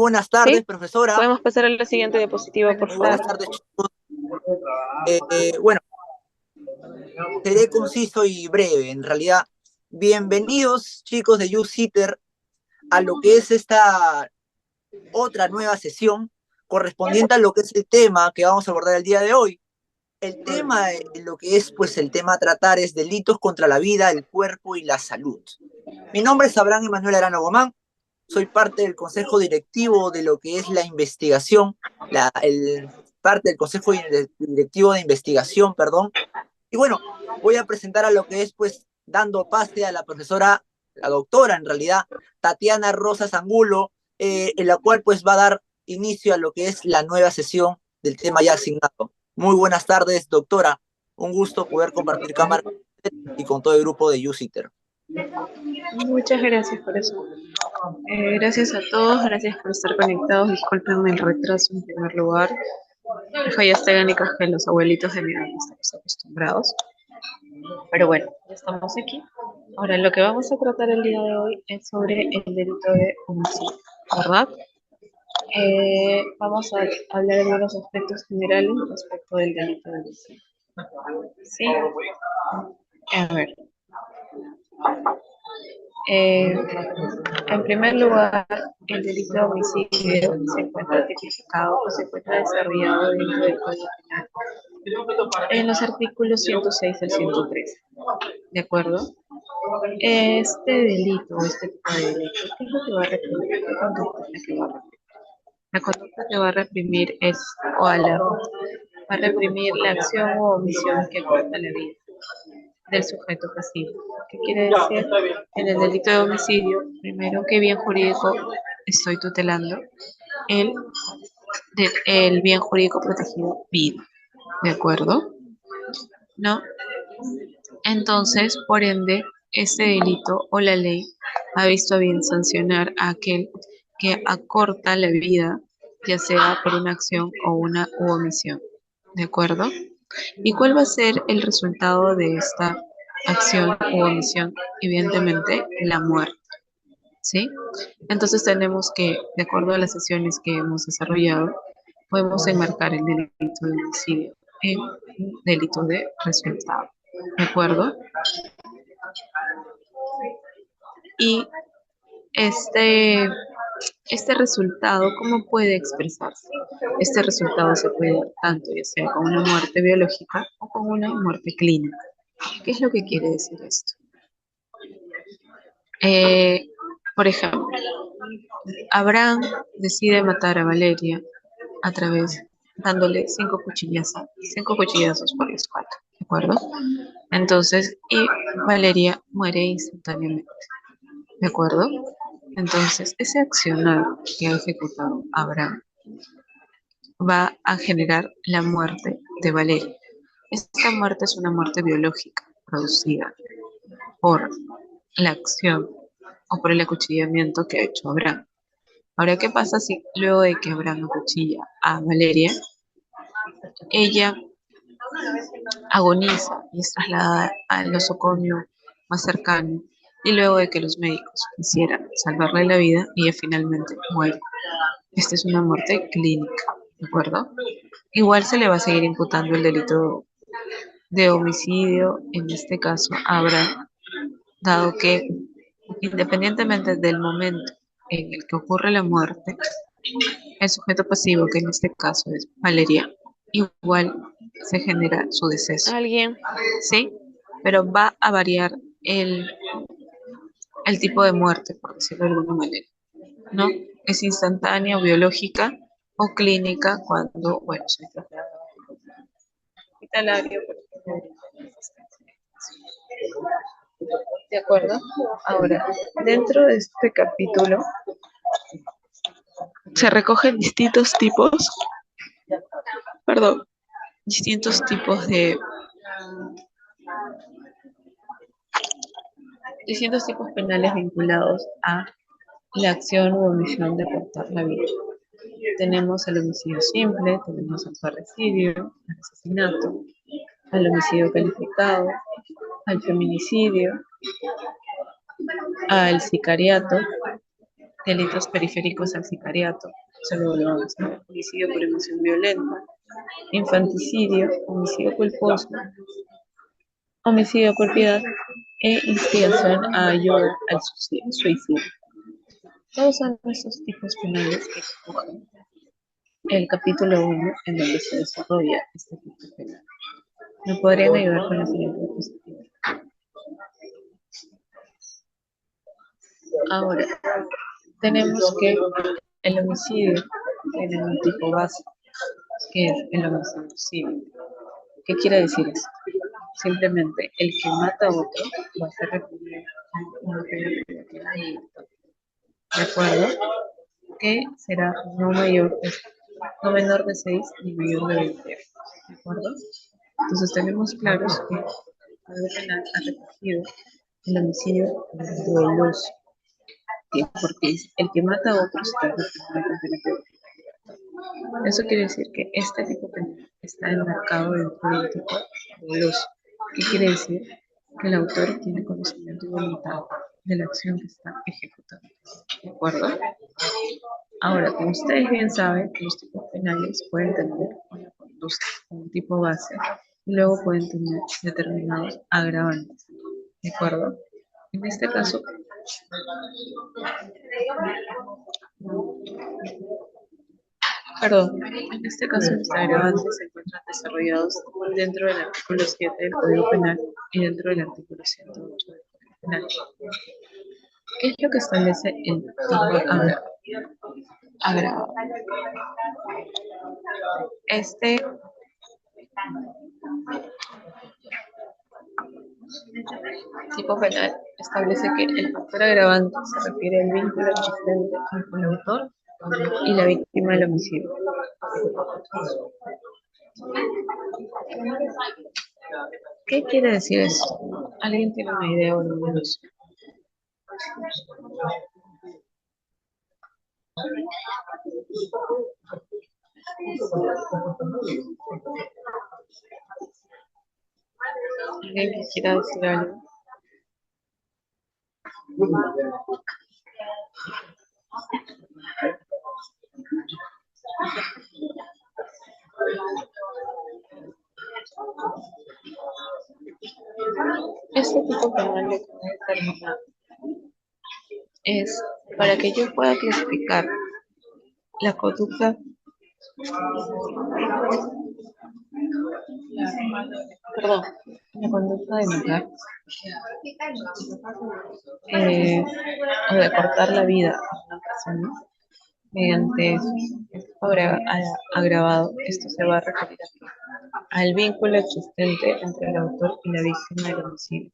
Buenas tardes, ¿Sí? profesora. Podemos pasar a la siguiente diapositiva, por Muy favor. buenas tardes, chicos. Bueno, seré conciso y breve. En realidad, bienvenidos, chicos de YouSitter, a lo que es esta otra nueva sesión correspondiente a lo que es el tema que vamos a abordar el día de hoy. El tema, lo que es, pues, el tema a tratar es delitos contra la vida, el cuerpo y la salud. Mi nombre es Abraham Emanuel Arana Gomán. Soy parte del consejo directivo de lo que es la investigación, parte del consejo directivo de investigación, perdón. Y bueno, voy a presentar a lo que es, pues, dando pase a la profesora, la doctora en realidad, Tatiana Rosas Angulo, en la cual pues va a dar inicio a lo que es la nueva sesión del tema ya asignado. Muy buenas tardes, doctora. Un gusto poder compartir cámara y con todo el grupo de YouSitter. Muchas gracias por eso. Gracias a todos, gracias por estar conectados. Disculpen el retraso en primer lugar. Las fallas técnicas que los abuelitos de mi edad no estamos acostumbrados. Pero bueno, ya estamos aquí. Ahora, lo que vamos a tratar el día de hoy es sobre el delito de homicidio, ¿verdad? Vamos a hablar de algunos aspectos generales respecto del delito de homicidio. ¿Sí? A ver. Eh, en primer lugar, el delito de homicidio se encuentra tipificado o se encuentra desarrollado dentro del Código Penal en los artículos 106 al 113. ¿De acuerdo? Este delito, este tipo de delito, ¿qué es lo que va a reprimir? ¿Qué conducta es la que va a reprimir? La conducta que va a reprimir es va a reprimir la acción o omisión que corta la vida del sujeto pasivo. ¿Qué quiere decir? En el delito de homicidio, primero, ¿qué bien jurídico estoy tutelando? El, el bien jurídico protegido, vida. ¿De acuerdo? ¿No? Entonces, por ende, este delito o la ley ha visto a bien sancionar a aquel que acorta la vida, ya sea por una acción o una omisión. ¿De acuerdo? ¿Y cuál va a ser el resultado de esta acción u omisión? Evidentemente, la muerte. ¿Sí? Entonces tenemos que, de acuerdo a las sesiones que hemos desarrollado, podemos enmarcar el delito de homicidio en un delito de resultado. ¿De acuerdo? Y este, este resultado, ¿cómo puede expresarse? Este resultado se puede dar tanto ya sea con una muerte biológica o con una muerte clínica. ¿Qué es lo que quiere decir esto? Eh, por ejemplo, Abraham decide matar a Valeria a través dándole cinco cuchillazos por la espalda, ¿de acuerdo? Entonces, y Valeria muere instantáneamente, ¿de acuerdo? Entonces, ese accionar que ha ejecutado Abraham va a generar la muerte de Valeria. Esta muerte es una muerte biológica producida por la acción o por el acuchillamiento que ha hecho Abraham. Ahora, ¿qué pasa si luego de que Abraham acuchilla a Valeria, ella agoniza y es trasladada al nosocomio más cercano y luego de que los médicos quisieran salvarle la vida, ella finalmente muere? Esta es una muerte clínica, ¿de acuerdo? Igual se le va a seguir imputando el delito de homicidio, en este caso a Abraham, dado que independientemente del momento en el que ocurre la muerte, el sujeto pasivo, que en este caso es Valeria, igual se genera su deceso. ¿Alguien? ¿Sí? Pero va a variar el tipo de muerte, por decirlo de alguna manera, ¿no? Es instantánea o biológica o clínica cuando, bueno, se trasladado hospitalario, ¿de acuerdo? Ahora, dentro de este capítulo se recogen perdón, distintos tipos de distintos tipos penales vinculados a la acción u omisión de cortar la vida. Tenemos el homicidio simple, tenemos el parricidio, el asesinato, al homicidio calificado, al feminicidio, al sicariato, delitos periféricos al sicariato, solo volvamos, ¿no? Homicidio por emoción violenta, infanticidio, homicidio culposo, homicidio por piedad e instigación a ayuda al suicidio. Todos son estos tipos penales que recogen el capítulo 1 en donde se desarrolla este tipo penal. ¿Me podrían ayudar con la siguiente diapositiva? Ahora, tenemos que el homicidio tiene un tipo básico, que es el homicidio civil. ¿Qué quiere decir eso? Simplemente el que mata a otro va a ser reprimido con una pena privativa de libertad. ¿De acuerdo? Que será no menor de 6 ni mayor de 20 años. ¿De acuerdo? Entonces tenemos claros que el Código Penal ha recogido el homicidio doloso, porque es el que mata a otro se está reprimiendo con pena privativa. Eso quiere decir que este tipo penal está enmarcado dentro del tipo doloso. ¿Qué quiere decir? Que el autor tiene conocimiento y voluntad de la acción que está ejecutando. ¿De acuerdo? Ahora, como ustedes bien saben, los tipos penales pueden tener una conducta, un tipo base, y luego pueden tener determinados agravantes. ¿De acuerdo? En este caso, en este caso los agravantes se encuentran desarrollados dentro del artículo 7 del Código Penal y dentro del artículo 108 del Código Penal. ¿Qué es lo que establece el tipo agravado? Este tipo penal establece que el factor agravante se refiere al vínculo existente entre el autor y la víctima del homicidio. ¿Qué quiere decir esto? ¿Alguien tiene una idea o lo menos? ¿Alguien que quiera decir algo? Este tipo penal lo que va a determinar es para que yo pueda clasificar la conducta, la conducta de matar o de cortar la vida a una persona mediante el tipo agravado. Esto se va a referir al vínculo existente entre el autor y la víctima del homicidio.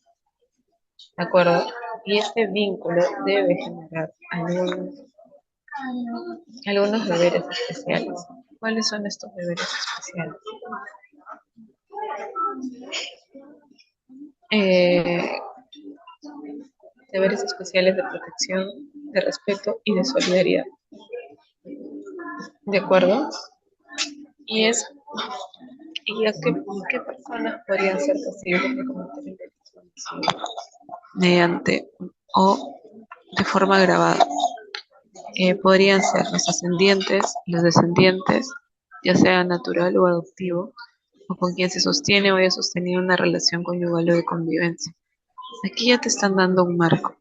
¿De acuerdo? Y este vínculo debe generar algunos deberes especiales. ¿Cuáles son estos deberes especiales? Deberes especiales de protección, de respeto y de solidaridad. ¿De acuerdo? ¿Y a qué personas podrían ser posibles de cometer el delito de homicidio? Mediante o de forma agravada. Podrían ser los ascendientes, los descendientes, ya sea natural o adoptivo, o con quien se sostiene o haya sostenido una relación conyugal o de convivencia. Aquí ya te están dando un marco.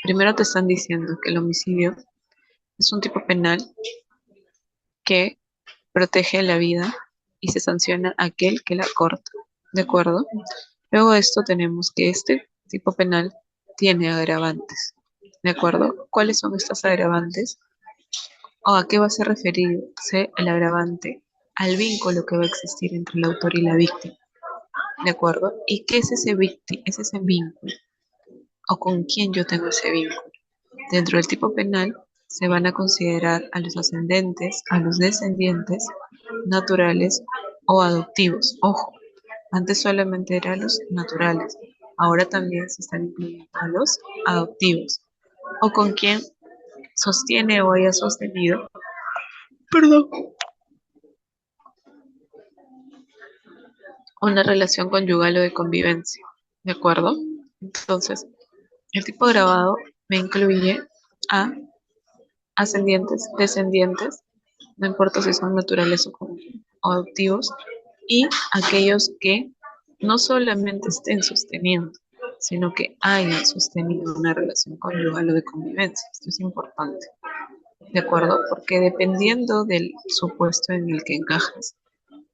Primero te están diciendo que el homicidio es un tipo penal que protege la vida y se sanciona a aquel que la corta. ¿De acuerdo? Luego de esto tenemos que este tipo penal tiene agravantes. ¿De acuerdo? ¿Cuáles son estos agravantes? ¿O a qué va a ser referirse el agravante? Al vínculo que va a existir entre el autor y la víctima. ¿De acuerdo? ¿Y qué es ese vínculo? ¿O con quién yo tengo ese vínculo? Dentro del tipo penal se van a considerar a los ascendentes, a los descendientes, naturales o adoptivos. Ojo, antes solamente eran los naturales, ahora también se están incluyendo a los adoptivos. O con quien sostiene o haya sostenido, perdón, una relación conyugal o de convivencia. ¿De acuerdo? Entonces, el tipo grabado me incluye a ascendientes, descendientes, no importa si son naturales o adoptivos, y aquellos que no solamente estén sosteniendo, sino que hayan sostenido una relación conyugal o de convivencia. Esto es importante, ¿de acuerdo? Porque dependiendo del supuesto en el que encajes,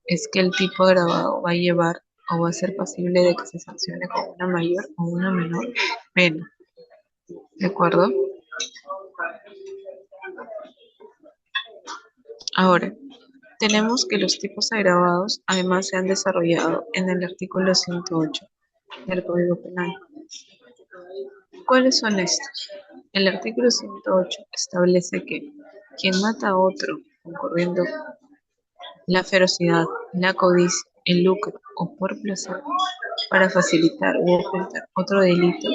es que el tipo agravado va a llevar o va a ser pasible de que se sancione con una mayor o una menor pena, ¿de acuerdo? Ahora, tenemos que los tipos agravados además se han desarrollado en el artículo 108 del Código Penal. ¿Cuáles son estos? El artículo 108 establece que quien mata a otro concurriendo la ferocidad, la codicia, el lucro o por placer para facilitar u ocultar otro delito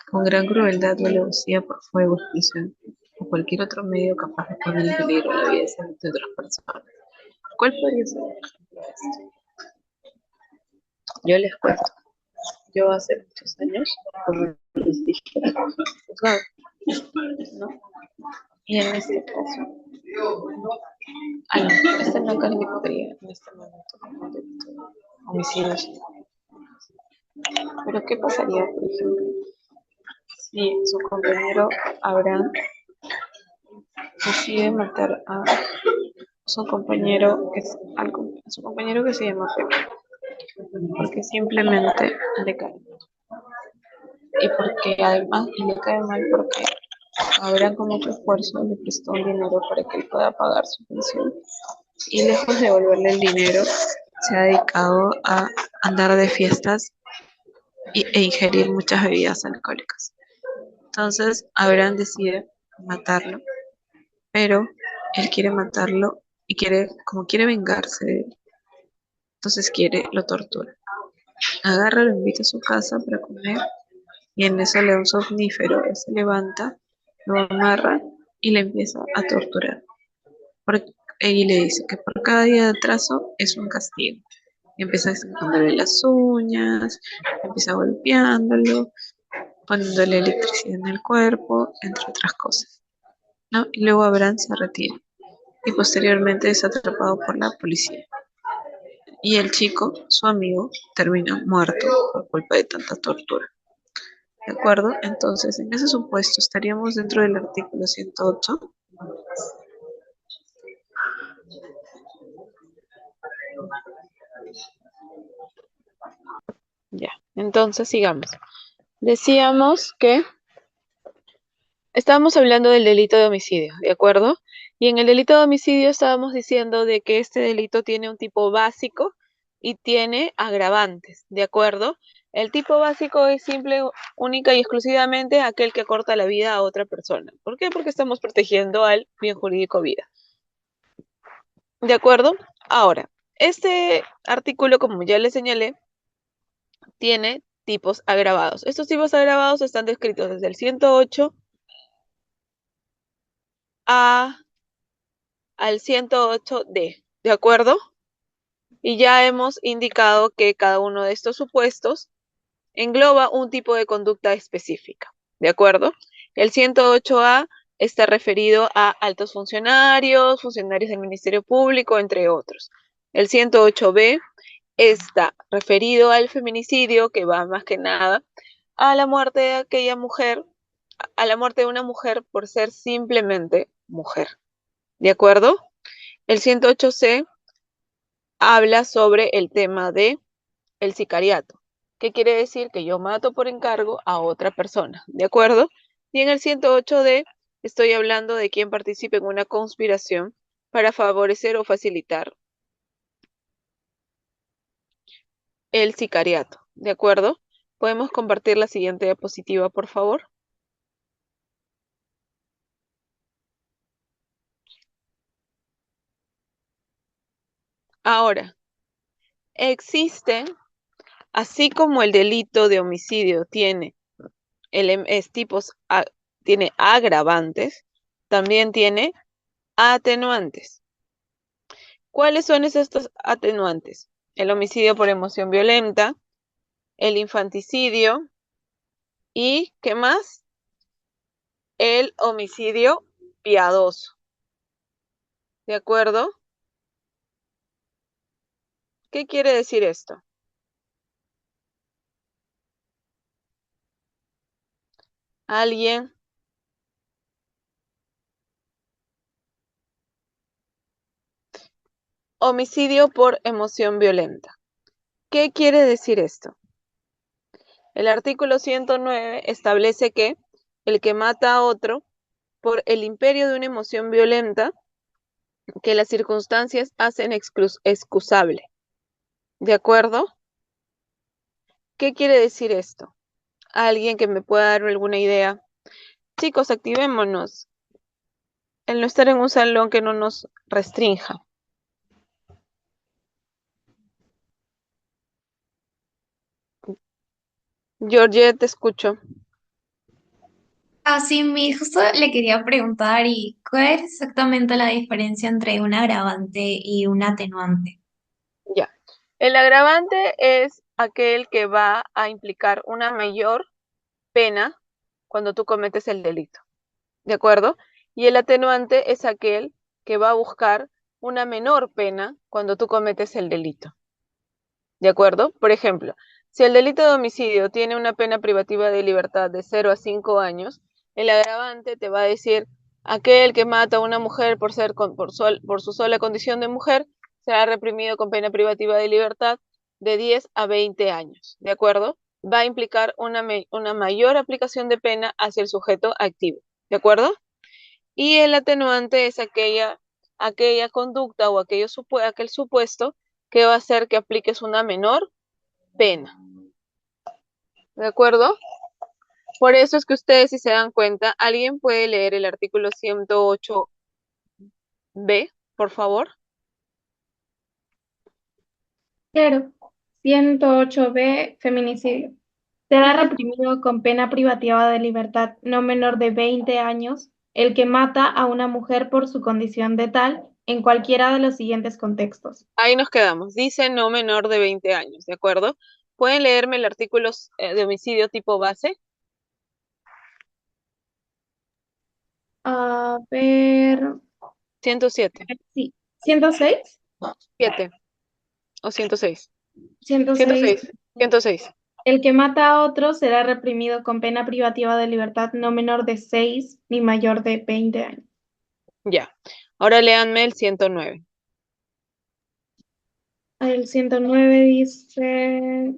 con gran crueldad o alevosía por fuego, explosión o cualquier otro medio capaz de poner en peligro la vida y salud de otras personas. ¿Cuál podría ser un ejemplo de esto? Yo les cuento. Yo hace muchos años, como les dije, juzgado, ¿no? Y en este caso, esta no calificaría en este momento como delito de homicidio. Pero ¿qué pasaría, por ejemplo, si su compañero Abraham decide matar a su compañero su compañero que se llama Pepe, porque simplemente le cae, y porque además le cae mal porque Abraham con mucho esfuerzo le prestó un dinero para que él pueda pagar su pensión, y lejos de devolverle el dinero se ha dedicado a andar de fiestas e ingerir muchas bebidas alcohólicas. Entonces Abraham decide matarlo, pero él quiere matarlo y como quiere vengarse de él, entonces lo tortura. Agarra, lo invita a su casa para comer y en eso le da un somnífero. Él se levanta, lo amarra y le empieza a torturar. Y le dice que por cada día de atraso es un castigo. Y empieza a esconderle las uñas, empieza golpeándolo, poniéndole electricidad en el cuerpo, entre otras cosas, ¿no? Y luego Abraham se retira y posteriormente es atrapado por la policía. Y el chico, su amigo, termina muerto por culpa de tanta tortura. ¿De acuerdo? Entonces, en ese supuesto estaríamos dentro del artículo 108. Ya, entonces sigamos. Decíamos que estábamos hablando del delito de homicidio, ¿de acuerdo? Y en el delito de homicidio estábamos diciendo de que este delito tiene un tipo básico y tiene agravantes, ¿de acuerdo? El tipo básico es simple, única y exclusivamente aquel que acorta la vida a otra persona. ¿Por qué? Porque estamos protegiendo al bien jurídico vida. ¿De acuerdo? Ahora, este artículo, como ya les señalé, tiene tipos agravados. Estos tipos agravados están descritos desde el 108 al 108D, ¿de acuerdo? Y ya hemos indicado que cada uno de estos supuestos engloba un tipo de conducta específica, ¿de acuerdo? El 108A está referido a altos funcionarios, funcionarios del Ministerio Público, entre otros. El 108B está referido al feminicidio, que va más que nada a la muerte de aquella mujer, a la muerte de una mujer por ser simplemente mujer, ¿de acuerdo? El 108C habla sobre el tema de el sicariato, que quiere decir que yo mato por encargo a otra persona, ¿de acuerdo? Y en el 108D estoy hablando de quien participe en una conspiración para favorecer o facilitar el sicariato, ¿de acuerdo? ¿Podemos compartir la siguiente diapositiva, por favor? Ahora, existen, así como el delito de homicidio tiene tiene agravantes, también tiene atenuantes. ¿Cuáles son estos atenuantes? El homicidio por emoción violenta, el infanticidio y, ¿qué más? El homicidio piadoso. ¿De acuerdo? ¿Qué quiere decir esto? ¿Alguien? Homicidio por emoción violenta. ¿Qué quiere decir esto? El artículo 109 establece que el que mata a otro por el imperio de una emoción violenta que las circunstancias hacen excusable. ¿De acuerdo? ¿Qué quiere decir esto? ¿Alguien que me pueda dar alguna idea? Chicos, activémonos. El no estar en un salón que no nos restrinja. Georgette, te escucho. Así, justo le quería preguntar, ¿y cuál es exactamente la diferencia entre un agravante y un atenuante? Ya. El agravante es aquel que va a implicar una mayor pena cuando tú cometes el delito. ¿De acuerdo? Y el atenuante es aquel que va a buscar una menor pena cuando tú cometes el delito. ¿De acuerdo? Por ejemplo, si el delito de homicidio tiene una pena privativa de libertad de 0 a 5 años, el agravante te va a decir aquel que mata a una mujer por su sola condición de mujer será reprimido con pena privativa de libertad de 10 a 20 años. ¿De acuerdo? Va a implicar una mayor aplicación de pena hacia el sujeto activo. ¿De acuerdo? Y el atenuante es aquella conducta o aquel supuesto que va a hacer que apliques una menor pena. ¿De acuerdo? Por eso es que ustedes, si se dan cuenta, ¿alguien puede leer el artículo 108b, por favor? Claro. 108b, feminicidio. Será reprimido con pena privativa de libertad no menor de 20 años el que mata a una mujer por su condición de tal en cualquiera de los siguientes contextos. Ahí nos quedamos. Dice no menor de 20 años, ¿de acuerdo? ¿Pueden leerme el artículo de homicidio tipo base? A ver, 107. sí. 106. 7 o 106. 106. 106. 106. El que mata a otro será reprimido con pena privativa de libertad no menor de 6 ni mayor de 20 años. Ya. Ahora léanme el 109. El 109 dice: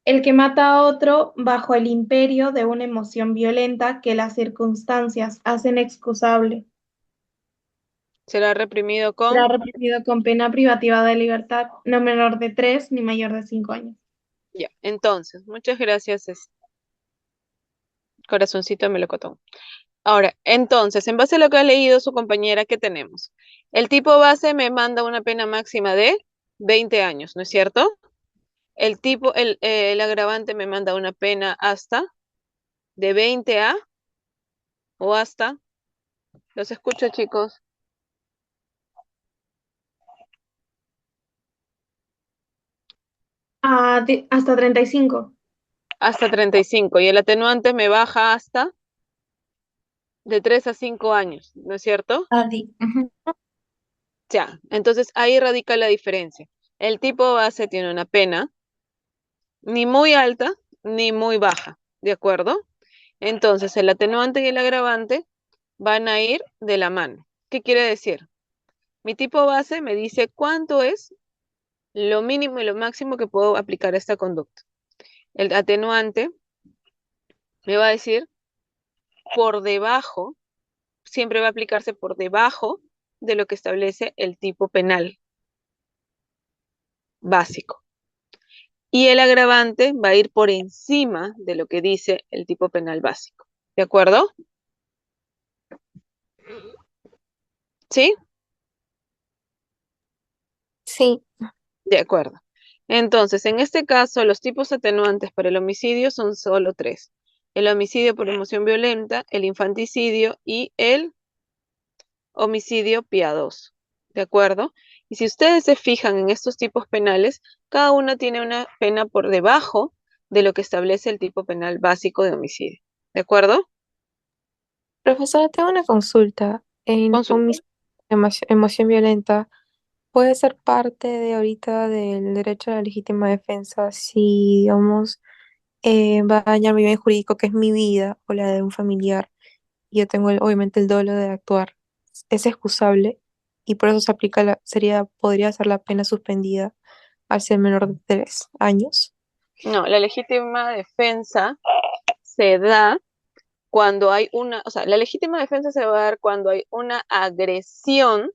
el que mata a otro bajo el imperio de una emoción violenta que las circunstancias hacen excusable. Será reprimido con... Será reprimido con pena privativa de libertad no menor de 3 ni mayor de 5 años. Ya. Entonces, muchas gracias, corazoncito melocotón. Ahora, entonces, en base a lo que ha leído su compañera, ¿qué tenemos? El tipo base me manda una pena máxima de 20 años, ¿no es cierto? El agravante me manda una pena hasta de 20 a o hasta, los escucho, chicos, Hasta 35. hasta 35. Y el atenuante me baja hasta de 3 a 5 años, ¿no es cierto? Ujú. Ya, entonces ahí radica la diferencia. El tipo base tiene una pena ni muy alta ni muy baja, ¿de acuerdo? Entonces el atenuante y el agravante van a ir de la mano. ¿Qué quiere decir? Mi tipo base me dice cuánto es lo mínimo y lo máximo que puedo aplicar a esta conducta. El atenuante me va a decir por debajo, siempre va a aplicarse por debajo de lo que establece el tipo penal básico. Y el agravante va a ir por encima de lo que dice el tipo penal básico. ¿De acuerdo? ¿Sí? Sí. De acuerdo. Entonces, en este caso, los tipos atenuantes para el homicidio son solo tres. El homicidio por emoción violenta, el infanticidio y el homicidio piadoso. ¿De acuerdo? Y si ustedes se fijan en estos tipos penales, cada uno tiene una pena por debajo de lo que establece el tipo penal básico de homicidio. ¿De acuerdo? Profesora, tengo una consulta. En Consulta. emoción violenta, ¿puede ser parte de ahorita del derecho a la legítima defensa si, digamos, va a dañar mi bien jurídico, que es mi vida o la de un familiar, y yo tengo obviamente el dolo de actuar? ¿Es excusable? Y por eso se aplica podría ser la pena suspendida al ser menor de 3 años. No, la legítima defensa se da cuando hay una, o sea, la legítima defensa se va a dar cuando hay una agresión,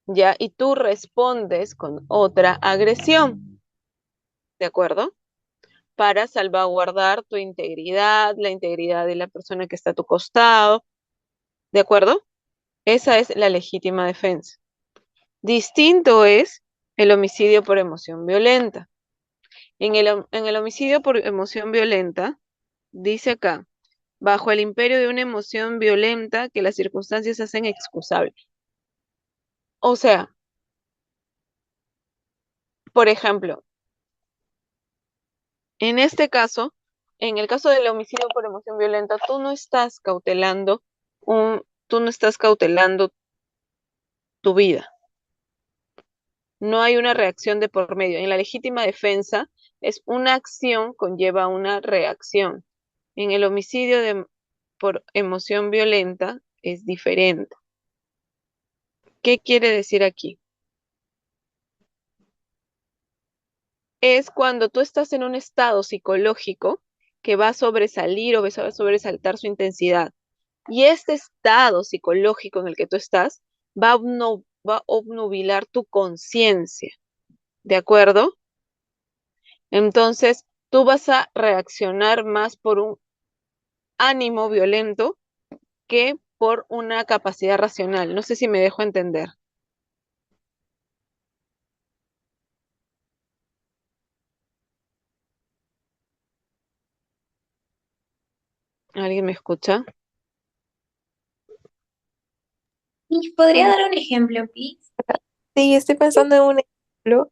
¿ya? Y tú respondes con otra agresión, ¿de acuerdo? Para salvaguardar tu integridad, la integridad de la persona que está a tu costado, ¿de acuerdo? Esa es la legítima defensa. Distinto es el homicidio por emoción violenta. En el homicidio por emoción violenta, dice acá, bajo el imperio de una emoción violenta que las circunstancias hacen excusable. O sea, por ejemplo, en este caso, en el caso del homicidio por emoción violenta, tú no estás cautelando tu vida. No hay una reacción de por medio. En la legítima defensa es una acción conlleva una reacción. En el homicidio por emoción violenta es diferente. ¿Qué quiere decir aquí? Es cuando tú estás en un estado psicológico que va a sobresalir o va a sobresaltar su intensidad. Y este estado psicológico en el que tú estás va a obnubilar tu conciencia, ¿de acuerdo? Entonces, tú vas a reaccionar más por un ánimo violento que por una capacidad racional. No sé si me dejo entender. ¿Alguien me escucha? ¿Y podría dar un ejemplo, please? Sí, estoy pensando en un ejemplo,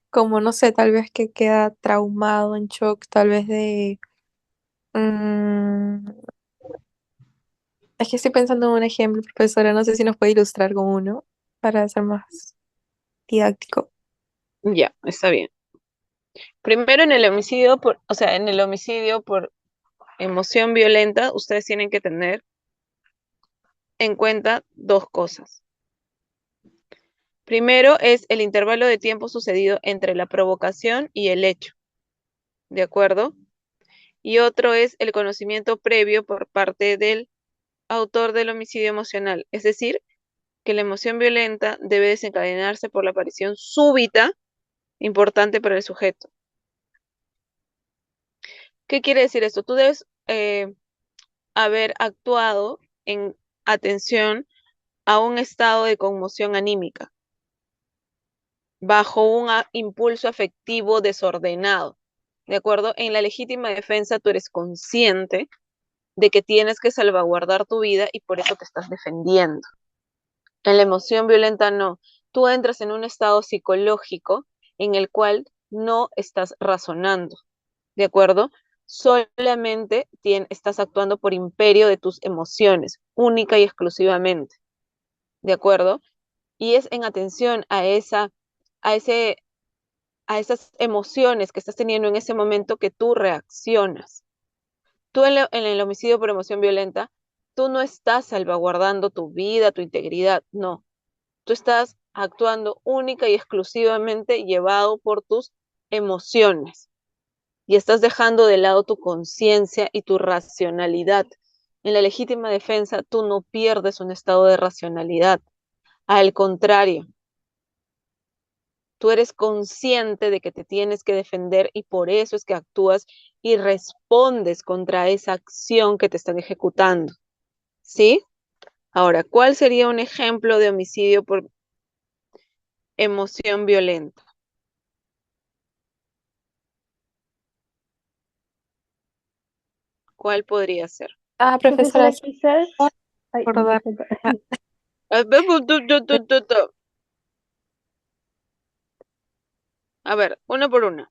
como no sé, tal vez que queda traumado, en shock, tal vez de... mm, es que estoy pensando en un ejemplo, profesora, no sé si nos puede ilustrar con uno para ser más didáctico. Ya, está bien. Primero en el homicidio por emoción violenta, ustedes tienen que tener en cuenta dos cosas. Primero es el intervalo de tiempo sucedido entre la provocación y el hecho, ¿de acuerdo? Y otro es el conocimiento previo por parte del autor del homicidio emocional, es decir, que la emoción violenta debe desencadenarse por la aparición súbita importante para el sujeto. ¿Qué quiere decir esto? Tú debes haber actuado en atención a un estado de conmoción anímica, bajo un impulso afectivo desordenado. ¿De acuerdo? En la legítima defensa tú eres consciente de que tienes que salvaguardar tu vida y por eso te estás defendiendo. En la emoción violenta no. Tú entras en un estado psicológico en el cual no estás razonando, ¿de acuerdo? Solamente estás actuando por imperio de tus emociones, única y exclusivamente, ¿de acuerdo? Y es en atención a ese, a esas emociones que estás teniendo en ese momento que tú reaccionas. Tú en el homicidio por emoción violenta, tú no estás salvaguardando tu vida, tu integridad, no. Tú estás actuando única y exclusivamente llevado por tus emociones y estás dejando de lado tu conciencia y tu racionalidad. En la legítima defensa, tú no pierdes un estado de racionalidad. Al contrario, tú eres consciente de que te tienes que defender y por eso es que actúas y respondes contra esa acción que te están ejecutando. ¿Sí? Ahora, ¿cuál sería un ejemplo de homicidio por emoción violenta? ¿Cuál podría ser? Ah, profesora, Profesora, sí quizás... Ay, puedo acordar. disculpa. Ah, A ver, uno por uno.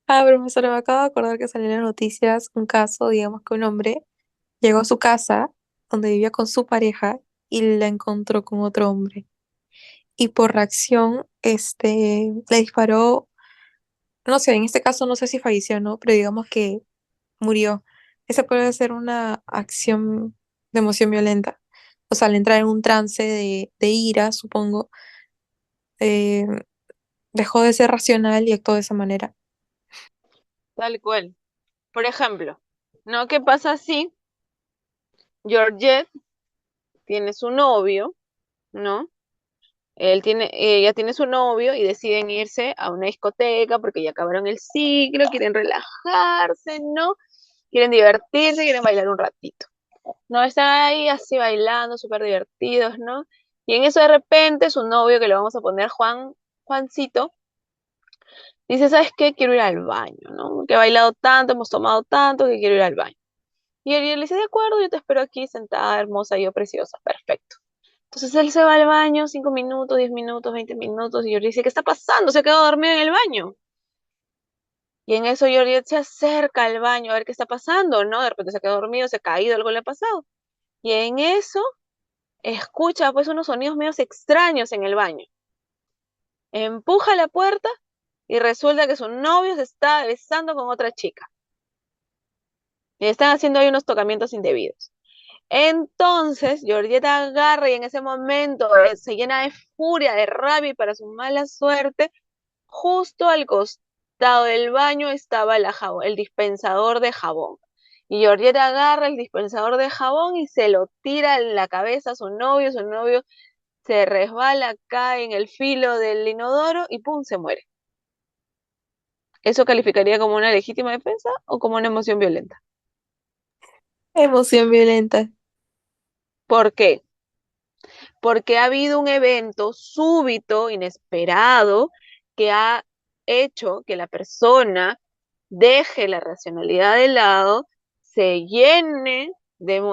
profesora, me acabo de acordar que salió en las noticias un caso, digamos que un hombre Llegó a su casa, donde vivía con su pareja, y la encontró con otro hombre. Y por reacción, le disparó, no sé, en este caso no sé si falleció o no, pero digamos que murió. Esa puede ser una acción de emoción violenta. O sea, al entrar en un trance de ira, supongo, eh, dejó de ser racional y actuó de esa manera. Tal cual. Por ejemplo, ¿no? ¿Qué pasa si Georgette tiene su novio, ¿no? Ella tiene su novio y deciden irse a una discoteca porque ya acabaron el ciclo, quieren relajarse, ¿no? Quieren divertirse, quieren bailar un ratito. No, están ahí así bailando, súper divertidos, ¿no? Y en eso de repente su novio, que le vamos a poner Juancito, dice, ¿sabes qué? Quiero ir al baño, ¿no? Que he bailado tanto, hemos tomado tanto, que quiero ir al baño. Y él le dice, de acuerdo, yo te espero aquí sentada, hermosa, yo preciosa, perfecto. Entonces él se va al baño, 5 minutos, 10 minutos, 20 minutos, y yo le dice, ¿qué está pasando? Se ha quedado dormido en el baño. Y en eso Georgette se acerca al baño a ver qué está pasando, ¿no? De repente se quedó dormido, se ha caído, algo le ha pasado. Y en eso escucha pues unos sonidos medios extraños en el baño. Empuja la puerta y resulta que su novio se está besando con otra chica. Y están haciendo ahí unos tocamientos indebidos. Entonces, Georgette agarra y en ese momento se llena de furia, de rabia y para su mala suerte, justo al costado del baño estaba el dispensador de jabón. Y Georgette agarra el dispensador de jabón y se lo tira en la cabeza a su novio se resbala, cae en el filo del inodoro y ¡pum! Se muere. ¿Eso calificaría como una legítima defensa o como una emoción violenta? Emoción violenta. ¿Por qué? Porque ha habido un evento súbito, inesperado, que ha hecho que la persona deje la racionalidad de lado, se llene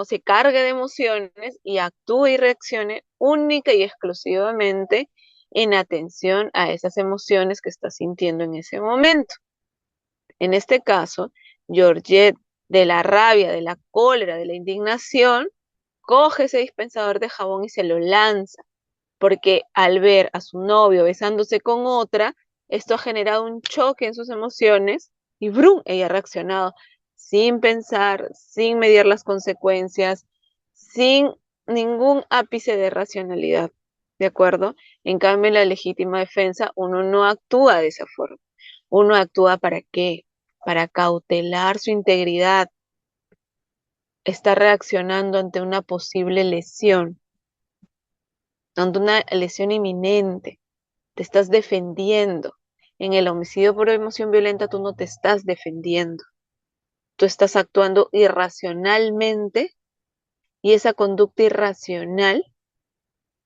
se cargue de emociones y actúe y reaccione única y exclusivamente en atención a esas emociones que está sintiendo en ese momento. En este caso, Georgette, de la rabia, de la cólera, de la indignación, coge ese dispensador de jabón y se lo lanza, porque al ver a su novio besándose con otra, esto ha generado un choque en sus emociones y ¡brum! Ella ha reaccionado sin pensar, sin medir las consecuencias, sin ningún ápice de racionalidad, ¿de acuerdo? En cambio, en la legítima defensa, uno no actúa de esa forma. Uno actúa ¿para qué? Para cautelar su integridad. Está reaccionando ante una posible lesión, ante una lesión inminente. Te estás defendiendo. En el homicidio por emoción violenta tú no te estás defendiendo. Tú estás actuando irracionalmente y esa conducta irracional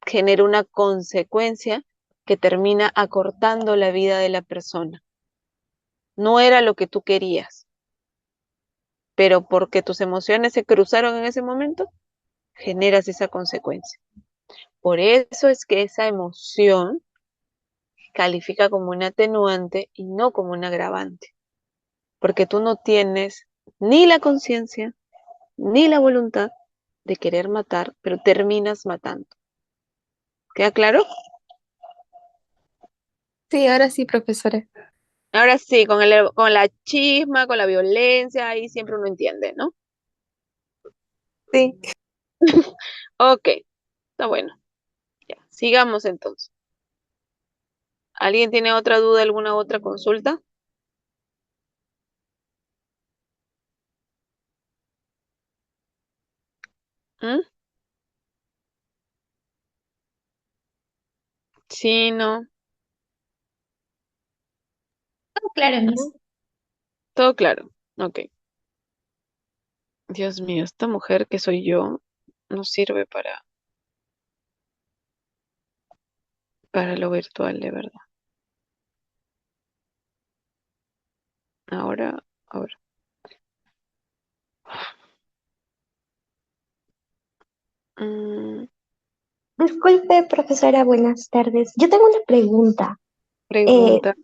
genera una consecuencia que termina acortando la vida de la persona. No era lo que tú querías, pero porque tus emociones se cruzaron en ese momento, generas esa consecuencia. Por eso es que esa emoción califica como un atenuante y no como un agravante, porque tú no tienes ni la conciencia ni la voluntad de querer matar, pero terminas matando. ¿Queda claro? Sí, ahora sí, profesora. Ahora sí, con la chisma, con la violencia, ahí siempre uno entiende, ¿no? Sí. Ok, está bueno. Ya, sigamos entonces. ¿Alguien tiene otra duda, alguna otra consulta? ¿Mm? Sí, no. Claro, Miss. ¿Mm? Todo claro. Ok. Dios mío, esta mujer que soy yo no sirve para lo virtual, de verdad. Ahora. Mm, Disculpe, profesora, buenas tardes. Yo tengo una pregunta. Eh, pregunta.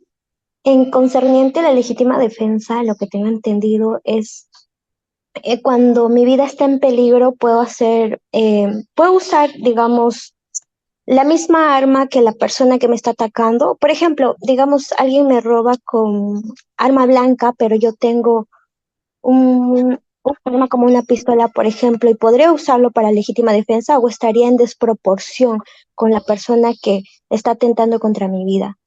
en concerniente a la legítima defensa, lo que tengo entendido es cuando mi vida está en peligro, puedo usar, digamos, la misma arma que la persona que me está atacando. Por ejemplo, digamos, alguien me roba con arma blanca, pero yo tengo un arma como una pistola, por ejemplo, y podría usarlo para legítima defensa o estaría en desproporción con la persona que está atentando contra mi vida.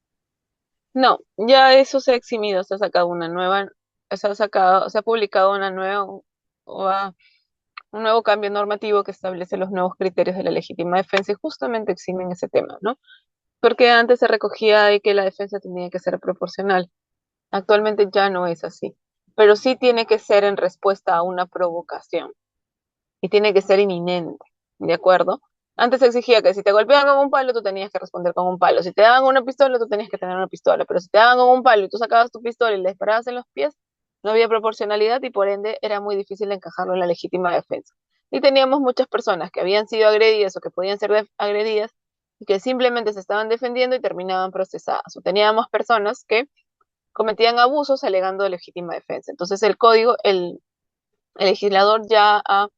No, ya eso se ha eximido, se ha sacado una nueva, se ha publicado una nueva, un nuevo cambio normativo que establece los nuevos criterios de la legítima defensa y justamente eximen ese tema, ¿no? Porque antes se recogía de que la defensa tenía que ser proporcional. Actualmente ya no es así, pero sí tiene que ser en respuesta a una provocación y tiene que ser inminente, ¿de acuerdo? Antes se exigía que si te golpeaban con un palo, tú tenías que responder con un palo. Si te daban una pistola, tú tenías que tener una pistola. Pero si te daban con un palo y tú sacabas tu pistola y le disparabas en los pies, no había proporcionalidad y por ende era muy difícil encajarlo en la legítima defensa. Y teníamos muchas personas que habían sido agredidas o que podían ser agredidas y que simplemente se estaban defendiendo y terminaban procesadas. O teníamos personas que cometían abusos alegando legítima defensa. Entonces el legislador ya ha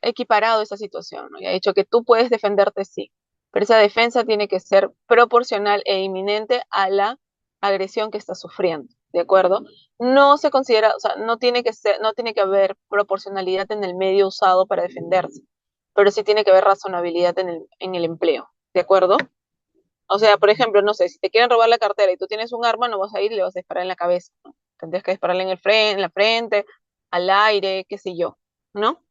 equiparado esa situación, ¿no? Y ha dicho que tú puedes defenderte, sí, pero esa defensa tiene que ser proporcional e inminente a la agresión que estás sufriendo, ¿de acuerdo? No se considera, o sea, no tiene que haber proporcionalidad en el medio usado para defenderse, pero sí tiene que haber razonabilidad en el empleo, ¿de acuerdo? O sea, por ejemplo, no sé, si te quieren robar la cartera y tú tienes un arma, no vas a ir y le vas a disparar en la cabeza, ¿no? Tendrías que dispararle en la frente, al aire, qué sé yo, ¿no?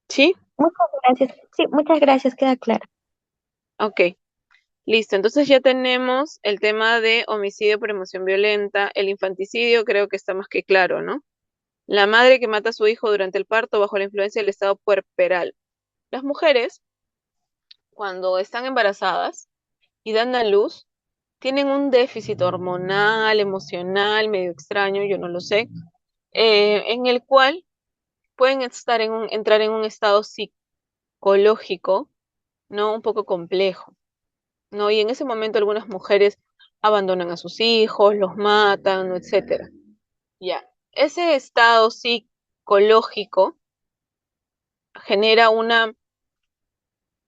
¿Sí? Muchas gracias. Sí, muchas gracias, queda claro. Ok, listo. Entonces ya tenemos el tema de homicidio por emoción violenta, el infanticidio creo que está más que claro, ¿no? La madre que mata a su hijo durante el parto bajo la influencia del estado puerperal. Las mujeres, cuando están embarazadas y dan a luz, tienen un déficit hormonal, emocional, medio extraño, yo no lo sé, en el cual pueden entrar en un estado psicológico, ¿no? Un poco complejo. ¿No? Y en ese momento algunas mujeres abandonan a sus hijos, los matan, ¿no? Etcétera. Ya. Ese estado psicológico genera una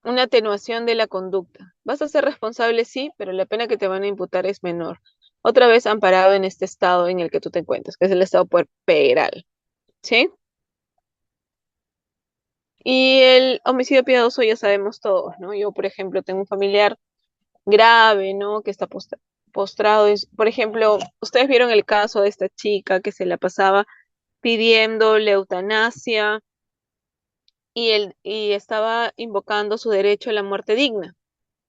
atenuación de la conducta. Vas a ser responsable, sí, pero la pena que te van a imputar es menor. Otra vez amparado en este estado en el que tú te encuentras, que es el estado puerperal, ¿sí? Y el homicidio piadoso ya sabemos todos, ¿no? Yo, por ejemplo, tengo un familiar grave, ¿no? Que está postrado. Por ejemplo, ustedes vieron el caso de esta chica que se la pasaba pidiendo la eutanasia y estaba invocando su derecho a la muerte digna,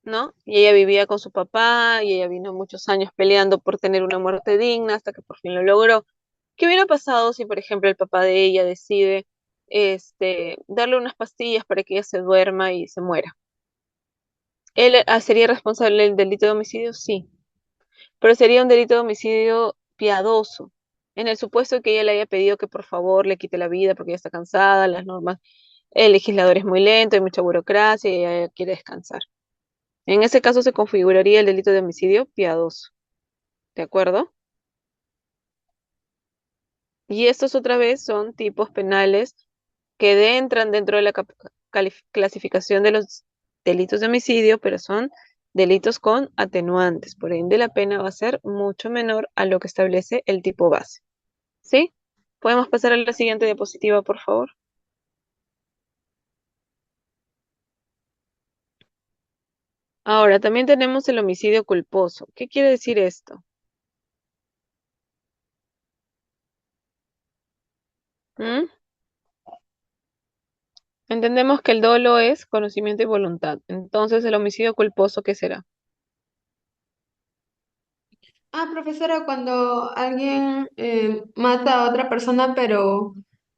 ¿no? Y ella vivía con su papá y ella vino muchos años peleando por tener una muerte digna hasta que por fin lo logró. ¿Qué hubiera pasado si, por ejemplo, el papá de ella decide darle unas pastillas para que ella se duerma y se muera? ¿Él sería responsable del delito de homicidio? Sí, pero sería un delito de homicidio piadoso, en el supuesto que ella le haya pedido que por favor le quite la vida porque ella está cansada, las normas, el legislador es muy lento, hay mucha burocracia y ella quiere descansar. En ese caso se configuraría el delito de homicidio piadoso, ¿de acuerdo? Y estos otra vez son tipos penales que entran dentro de la clasificación de los delitos de homicidio, pero son delitos con atenuantes, por ende la pena va a ser mucho menor a lo que establece el tipo base. ¿Sí? ¿Podemos pasar a la siguiente diapositiva, por favor? Ahora, también tenemos el homicidio culposo. ¿Qué quiere decir esto? ¿Mm? Entendemos que el dolo es conocimiento y voluntad. Entonces, el homicidio culposo, ¿qué será? Profesora, cuando alguien mata a otra persona, pero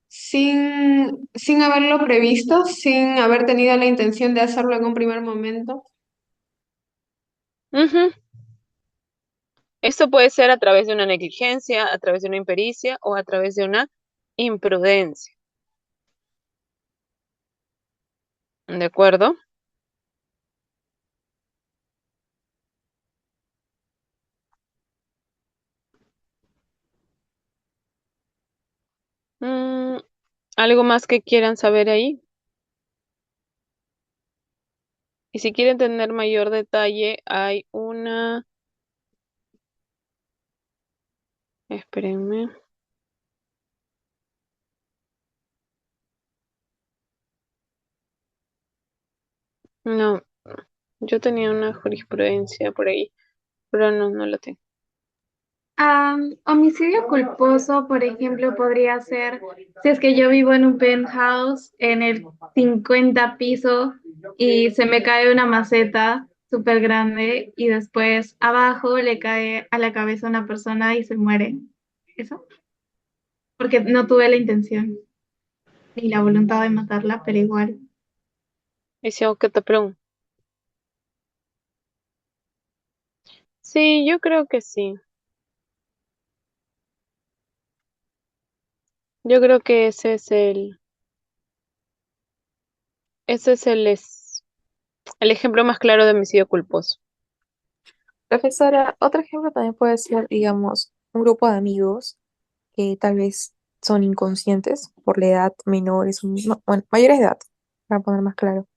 sin haberlo previsto, sin haber tenido la intención de hacerlo en un primer momento. Ujú. Esto puede ser a través de una negligencia, a través de una impericia o a través de una imprudencia. ¿De acuerdo? ¿Algo más que quieran saber ahí? Y si quieren tener mayor detalle, hay una... Espérenme. No, yo tenía una jurisprudencia por ahí, pero no la tengo. Homicidio culposo, por ejemplo, podría ser si es que yo vivo en un penthouse en el 50 piso y se me cae una maceta súper grande y después abajo le cae a la cabeza una persona y se muere. ¿Eso? Porque no tuve la intención ni la voluntad de matarla, pero igual. Y si hago que te pregunto. Sí, yo creo que sí. Yo creo que ese es el ejemplo más claro de homicidio culposo. Profesora, otro ejemplo también puede ser, digamos, un grupo de amigos que tal vez son inconscientes por la edad, menores, bueno, mayores de edad, para poner más claro.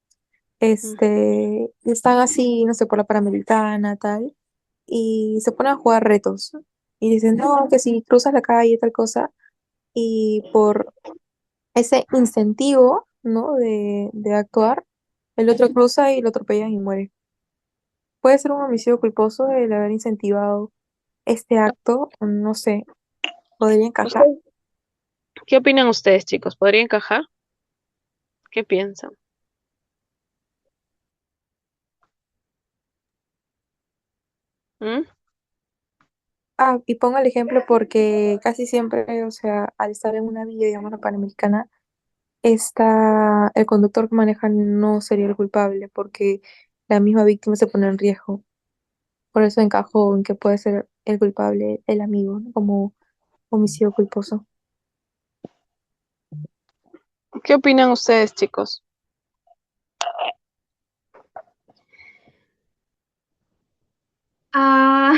Mm. Están así, no sé, por la Panamericana, tal, y se ponen a jugar retos. Y dicen, no, que si cruzas la calle, tal cosa, y por ese incentivo, ¿no? De actuar, el otro cruza y lo atropellan y muere. Puede ser un homicidio culposo el haber incentivado este acto, no sé, podría encajar. ¿Ustedes- ¿Qué opinan ustedes, chicos? ¿Podría encajar? ¿Qué piensan? ¿Mm? Y pongo el ejemplo porque casi siempre, o sea, al estar en una vía, digamos, la Panamericana, el conductor que maneja no sería el culpable porque la misma víctima se pone en riesgo. Por eso encajó en que puede ser el culpable el amigo, ¿no? Como homicidio culposo. ¿Qué opinan ustedes, chicos? Ah,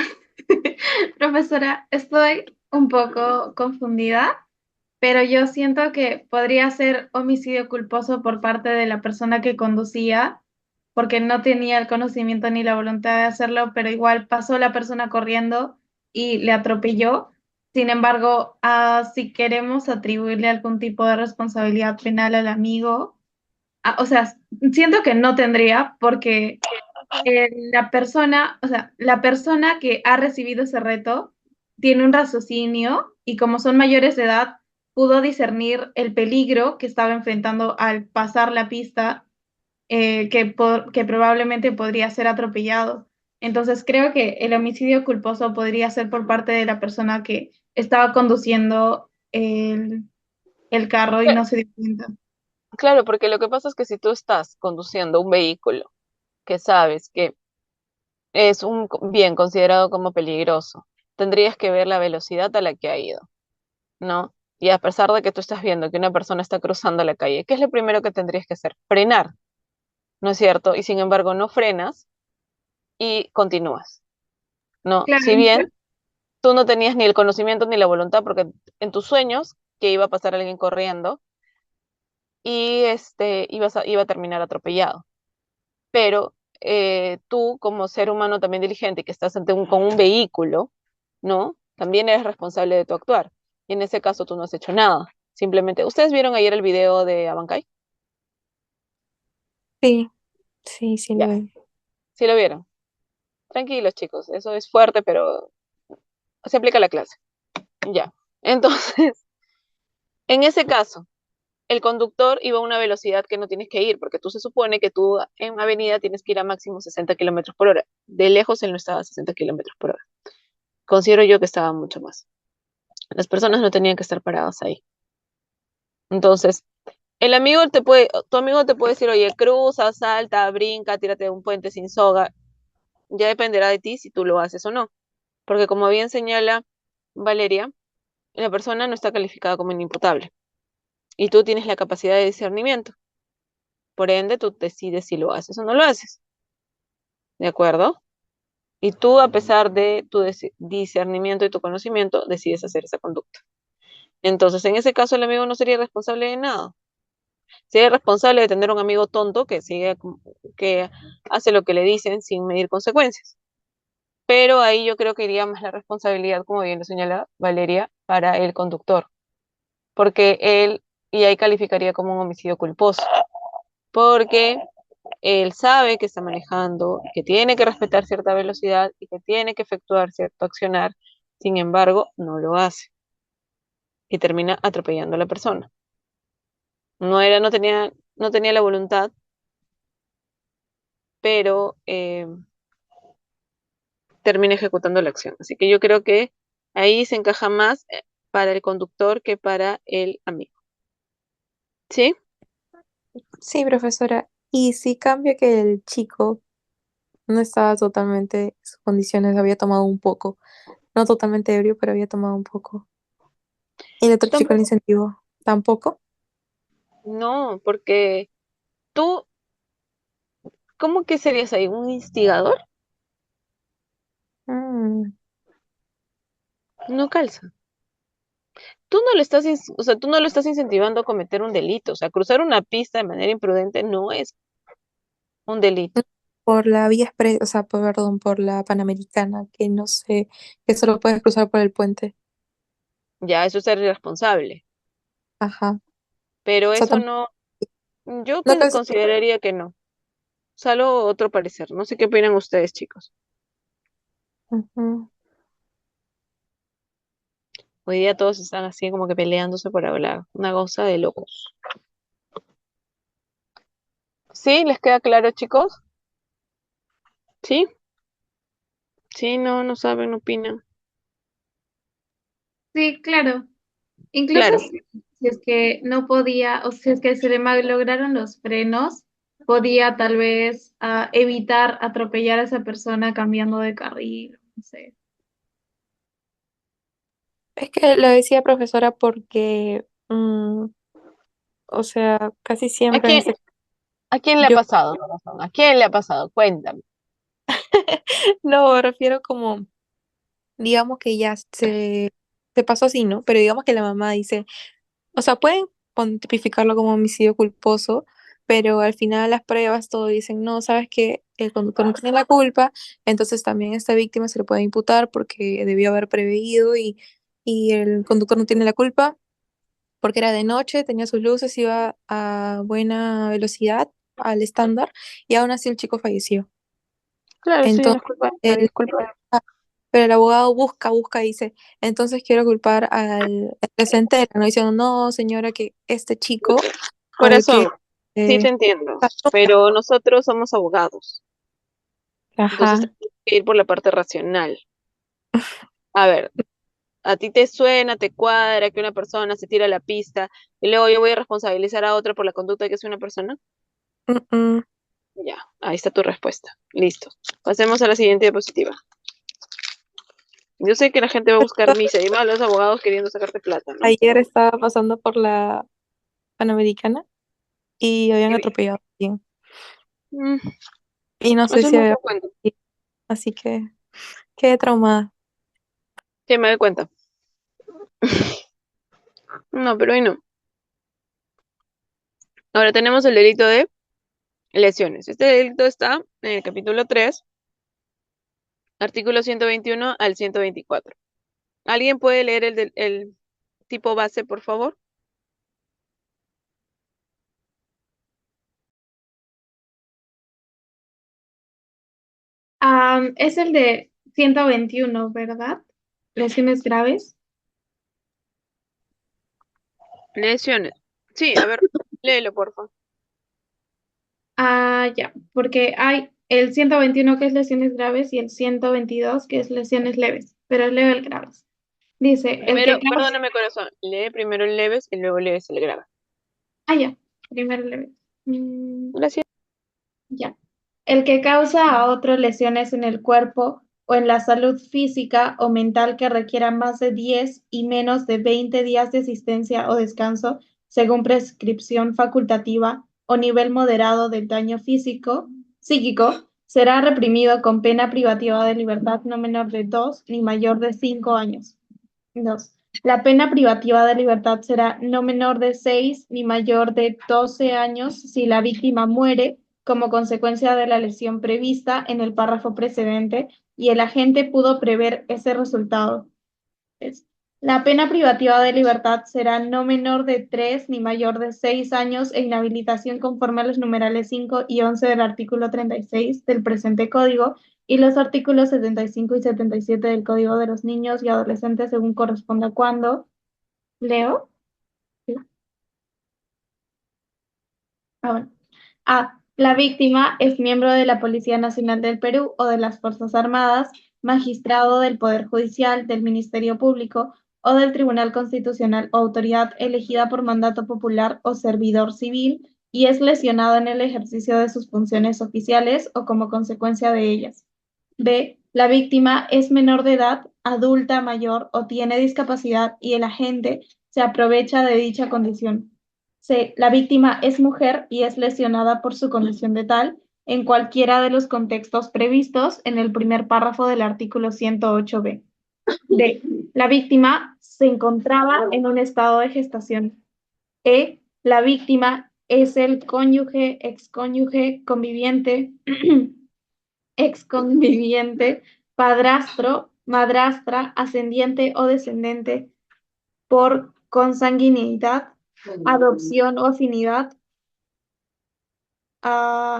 profesora, estoy un poco confundida, pero yo siento que podría ser homicidio culposo por parte de la persona que conducía, porque no tenía el conocimiento ni la voluntad de hacerlo, pero igual pasó la persona corriendo y le atropelló. Sin embargo, si queremos atribuirle algún tipo de responsabilidad penal al amigo, o sea, siento que no tendría, porque la persona, o sea, la persona que ha recibido ese reto tiene un raciocinio y como son mayores de edad, pudo discernir el peligro que estaba enfrentando al pasar la pista, que probablemente podría ser atropellado. Entonces creo que el homicidio culposo podría ser por parte de la persona que estaba conduciendo el carro y no se dio cuenta. Claro, porque lo que pasa es que si tú estás conduciendo un vehículo que sabes que es un bien considerado como peligroso, tendrías que ver la velocidad a la que ha ido, ¿no? Y a pesar de que tú estás viendo que una persona está cruzando la calle, ¿qué es lo primero que tendrías que hacer? Frenar, ¿no es cierto? Y sin embargo no frenas y continúas, ¿no? Claro, Si bien tú no tenías ni el conocimiento ni la voluntad, porque en tus sueños que iba a pasar alguien corriendo y iba a terminar atropellado. Pero tú como ser humano también diligente que estás con un vehículo, ¿no? También eres responsable de tu actuar. Y en ese caso tú no has hecho nada. Simplemente, ¿ustedes vieron ayer el video de Abancay? Sí, sí, sí lo Ya, vi. sí lo vieron. Tranquilos, chicos, eso es fuerte, pero se aplica a la clase. Ya. Entonces, en ese caso, el conductor iba a una velocidad que no tienes que ir, porque tú se supone que tú en avenida tienes que ir a máximo 60 kilómetros por hora. De lejos él no estaba a 60 kilómetros por hora. Considero yo que estaba mucho más. Las personas no tenían que estar paradas ahí. Entonces, tu amigo te puede decir, oye, cruza, salta, brinca, tírate de un puente sin soga. Ya dependerá de ti si tú lo haces o no. Porque como bien señala Valeria, la persona no está calificada como inimputable. Y tú tienes la capacidad de discernimiento. Por ende, tú decides si lo haces o no lo haces. ¿De acuerdo? Y tú, a pesar de tu discernimiento y tu conocimiento, decides hacer esa conducta. Entonces, en ese caso, el amigo no sería responsable de nada. Sería responsable de tener un amigo tonto que hace lo que le dicen sin medir consecuencias. Pero ahí yo creo que iría más la responsabilidad, como bien lo señala Valeria, para el conductor, porque y ahí calificaría como un homicidio culposo, porque él sabe que está manejando, que tiene que respetar cierta velocidad y que tiene que efectuar cierto accionar, sin embargo, no lo hace y termina atropellando a la persona. No tenía la voluntad, pero termina ejecutando la acción. Así que yo creo que ahí se encaja más para el conductor que para el amigo. ¿Sí? Sí, profesora. Y si cambia que el chico no estaba totalmente en sus condiciones, había tomado un poco, no totalmente ebrio, pero había tomado un poco. Y el otro chico le Tampoco. incentivó, tampoco. No, porque tú, ¿cómo que serías ahí? ¿Un instigador? Mm, No calza. Tú no le estás, o sea, tú no lo estás incentivando a cometer un delito. O sea, cruzar una pista de manera imprudente no es un delito. por la vía express, o sea, perdón, por la Panamericana, que no sé, que solo puedes cruzar por el puente. Ya, eso es ser irresponsable. Ajá. O Pero sea, eso no, yo no calza. consideraría que no. Salvo otro parecer. No sé qué opinan ustedes, chicos. Ujú. Hoy día todos están así como que peleándose por hablar. Una cosa de locos. ¿Sí? ¿Les queda claro, chicos? ¿Sí? Sí, no saben, no opinan. Sí, claro. Incluso Claro, si es que no podía, o si es que se le malograron los frenos, podía tal vez evitar atropellar a esa persona cambiando de carril, no sé. Es que lo decía profesora porque, o sea, casi ¿A siempre en quién, este a quién le ha yo pasado, corazón? ¿A quién le ha pasado? Cuéntame. no me refiero como, digamos que ya se pasó así, ¿no? Pero digamos que la mamá dice, o sea, pueden tipificarlo como homicidio culposo, pero al final las pruebas todo dicen, no, sabes que el conductor no tiene la culpa, entonces también a esta víctima se le puede imputar porque debió haber preveído y el conductor no tiene la culpa porque era de noche, tenía sus luces, iba a buena velocidad, al estándar, y aún así el chico falleció. Claro, sí, no Entonces, es culpa de nadie, el, es culpa de... pero el abogado busca, y dice, entonces quiero culpar al presente, ¿no? Diciendo, no, señora, que este chico fue el que... Corazón, sí te eh, entiendo, pero nosotros somos abogados, entonces ajá. tenemos que ir por la parte racional. A ver, a ti te suena, te cuadra que una persona se tira a la pista y luego yo voy a responsabilizar a otra por la conducta que hace una persona. Mm, mm. Ya, ahí está tu respuesta. Listo. Pasemos a la siguiente diapositiva. Yo sé que la gente va a buscar misa y más los abogados queriendo sacarte plata, ¿no? Ayer estaba pasando por la Panamericana y habían Y vi. atropellado a alguien. Mm, Y no sé eso si no había... te cuento. Así que quedé traumada. Sí, me doy cuenta. No, pero hoy no. Ahora tenemos el delito de lesiones. Este delito está en el capítulo 3, artículo 121 al 124. ¿Alguien puede leer el tipo base, por favor? Es el de 121, ¿verdad? Lesiones graves. Lesiones. Sí, a ver, léelo, por favor. Ya, porque hay el 121 que es lesiones graves y el 122 que es lesiones leves, pero leo el graves. Dice, el Primero, que causa, perdóname, corazón. Lee primero el leves y luego lees el grave. ya, primero leve. Mm, Gracias. ya. El que causa a otro lesiones en el cuerpo o en la salud física o mental que requiera más de 10 y menos de 20 días de asistencia o descanso, según prescripción facultativa o nivel moderado del daño físico, psíquico, será reprimido con pena privativa de libertad no menor de 2 ni mayor de 5 años. 2. La pena privativa de libertad será no menor de 6 ni mayor de 12 años si la víctima muere como consecuencia de la lesión prevista en el párrafo precedente y el agente pudo prever ese resultado. La pena privativa de libertad será no menor de 3 ni mayor de 6 años e inhabilitación conforme a los numerales 5 y 11 del artículo 36 del presente código y los artículos 75 y 77 del Código de los Niños y Adolescentes según corresponda cuando. ¿Leo? ¿Sí? Bueno. A. La víctima es miembro de la Policía Nacional del Perú o de las Fuerzas Armadas, magistrado del Poder Judicial, del Ministerio Público o del Tribunal Constitucional o autoridad elegida por mandato popular o servidor civil y es lesionado en el ejercicio de sus funciones oficiales o como consecuencia de ellas. B. La víctima es menor de edad, adulta, mayor o tiene discapacidad y el agente se aprovecha de dicha condición. C. La víctima es mujer y es lesionada por su condición de tal en cualquiera de los contextos previstos en el primer párrafo del artículo 108b. D. La víctima se encontraba en un estado de gestación. E. La víctima es el cónyuge, excónyuge, conviviente, exconviviente, padrastro, madrastra, ascendiente o descendiente por consanguinidad, adopción o afinidad,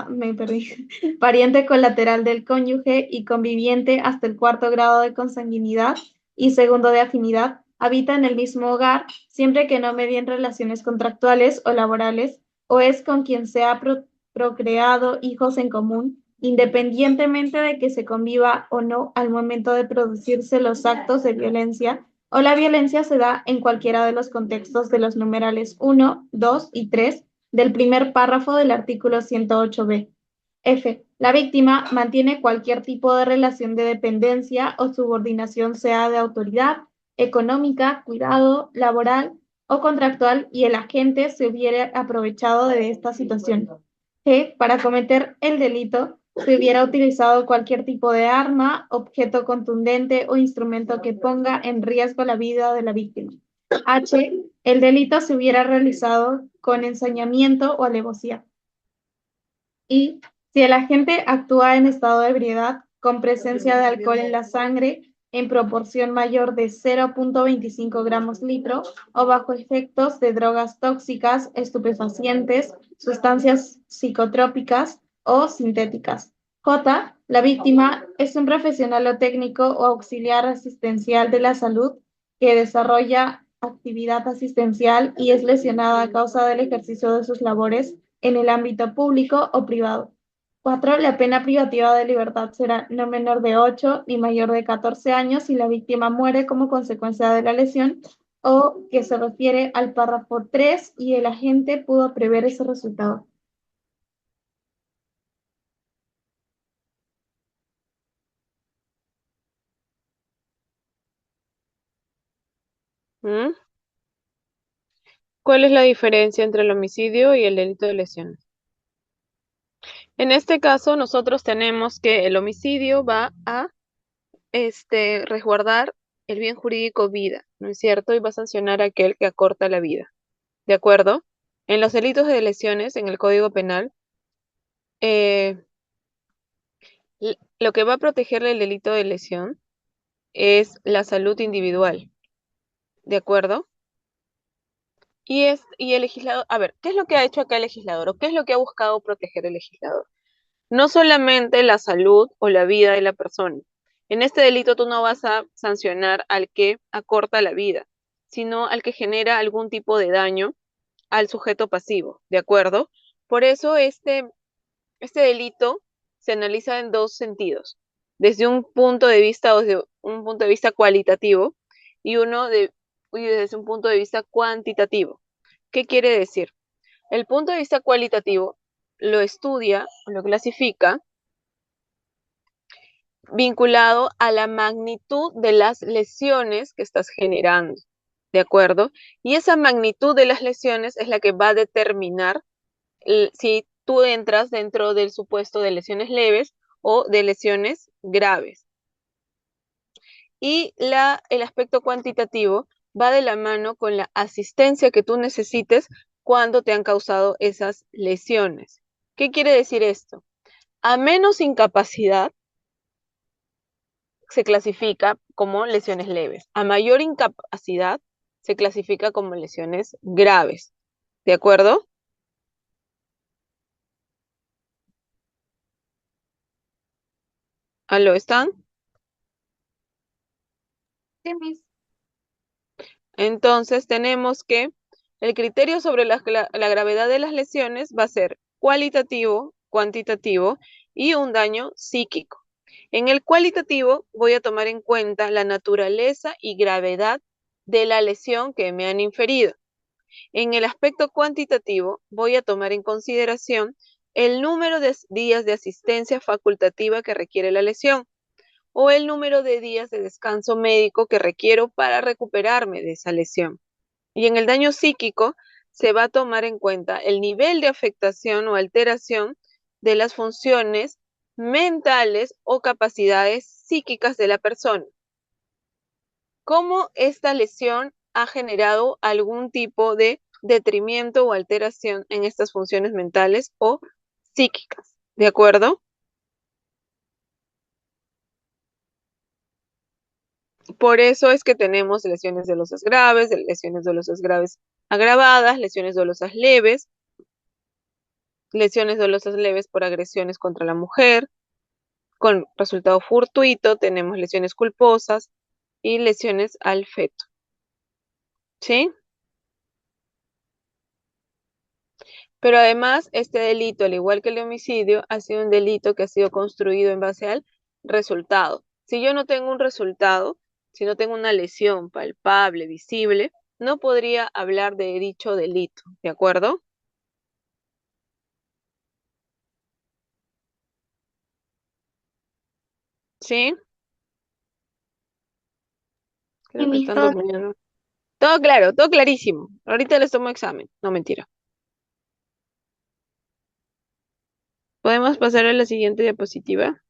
me perdí, pariente colateral del cónyuge y conviviente hasta el cuarto grado de consanguinidad y segundo de afinidad, habita en el mismo hogar siempre que no medien relaciones contractuales o laborales o es con quien se ha procreado hijos en común, independientemente de que se conviva o no al momento de producirse los actos de violencia o la violencia se da en cualquiera de los contextos de los numerales 1, 2 y 3 del primer párrafo del artículo 108b. F. La víctima mantiene cualquier tipo de relación de dependencia o subordinación, sea de autoridad, económica, cuidado, laboral o contractual, y el agente se hubiera aprovechado de esta situación. G. Para cometer el delito, se hubiera utilizado cualquier tipo de arma, objeto contundente o instrumento que ponga en riesgo la vida de la víctima. H. El delito se hubiera realizado con ensañamiento o alevosía. Y si el agente actúa en estado de ebriedad, con presencia de alcohol en la sangre en proporción mayor de 0.25 gramos litro o bajo efectos de drogas tóxicas, estupefacientes, sustancias psicotrópicas o sintéticas. J. La víctima es un profesional o técnico o auxiliar asistencial de la salud que desarrolla actividad asistencial y es lesionada a causa del ejercicio de sus labores en el ámbito público o privado. 4. La pena privativa de libertad será no menor de 8 ni mayor de 14 años si la víctima muere como consecuencia de la lesión o que se refiere al párrafo 3 y el agente pudo prever ese resultado. ¿Mm? ¿Cuál es la diferencia entre el homicidio y el delito de lesiones? En este caso, nosotros tenemos que el homicidio va a resguardar el bien jurídico vida, ¿no es cierto? Y va a sancionar a aquel que acorta la vida, ¿de acuerdo? En los delitos de lesiones, en el Código Penal, eh, lo que va a protegerle el delito de lesión es la salud individual, ¿de acuerdo? Y el legislador, a ver, ¿qué es lo que ha hecho acá el legislador o qué es lo que ha buscado proteger el legislador? No solamente la salud o la vida de la persona. En este delito tú no vas a sancionar al que acorta la vida, sino al que genera algún tipo de daño al sujeto pasivo, ¿de acuerdo? Por eso este delito se analiza en dos sentidos, desde un punto de vista, o desde un punto de vista cualitativo y desde un punto de vista cuantitativo. ¿Qué quiere decir? El punto de vista cualitativo lo estudia, lo clasifica vinculado a la magnitud de las lesiones que estás generando, ¿de acuerdo? Y esa magnitud de las lesiones es la que va a determinar si tú entras dentro del supuesto de lesiones leves o de lesiones graves. Y el aspecto cuantitativo va de la mano con la asistencia que tú necesites cuando te han causado esas lesiones. ¿Qué quiere decir esto? A menos incapacidad se clasifica como lesiones leves. A mayor incapacidad se clasifica como lesiones graves. ¿De acuerdo? ¿Aló, están? Sí, Miss. Entonces tenemos que el criterio sobre la gravedad de las lesiones va a ser cualitativo, cuantitativo y un daño psíquico. En el cualitativo voy a tomar en cuenta la naturaleza y gravedad de la lesión que me han inferido. En el aspecto cuantitativo voy a tomar en consideración el número de días de asistencia facultativa que requiere la lesión o el número de días de descanso médico que requiero para recuperarme de esa lesión. Y en el daño psíquico se va a tomar en cuenta el nivel de afectación o alteración de las funciones mentales o capacidades psíquicas de la persona. ¿Cómo esta lesión ha generado algún tipo de detrimento o alteración en estas funciones mentales o psíquicas? ¿De acuerdo? Por eso es que tenemos lesiones dolosas graves, lesiones dolosas graves agravadas, lesiones dolosas leves por agresiones contra la mujer, con resultado fortuito, tenemos lesiones culposas y lesiones al feto. ¿Sí? Pero además, este delito, al igual que el de homicidio, ha sido un delito que ha sido construido en base al resultado. Si yo no tengo un resultado, si no tengo una lesión palpable, visible, no podría hablar de dicho delito, ¿de acuerdo? ¿Sí? Sí, Creo que Miss, están todo durmiendo. Todo claro, todo clarísimo. Ahorita les tomo examen. No, mentira. ¿Podemos pasar a la siguiente diapositiva,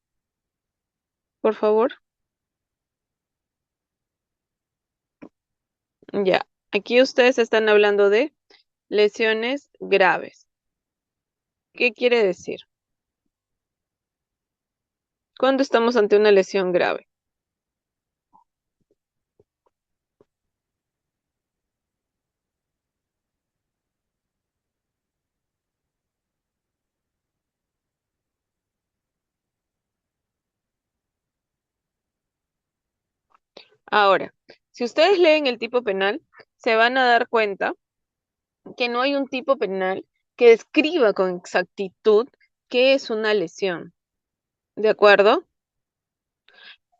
por favor? Ya. Aquí ustedes están hablando de lesiones graves. ¿Qué quiere decir? ¿Cuándo estamos ante una lesión grave? Ahora, si ustedes leen el tipo penal, se van a dar cuenta que no hay un tipo penal que describa con exactitud qué es una lesión. ¿De acuerdo?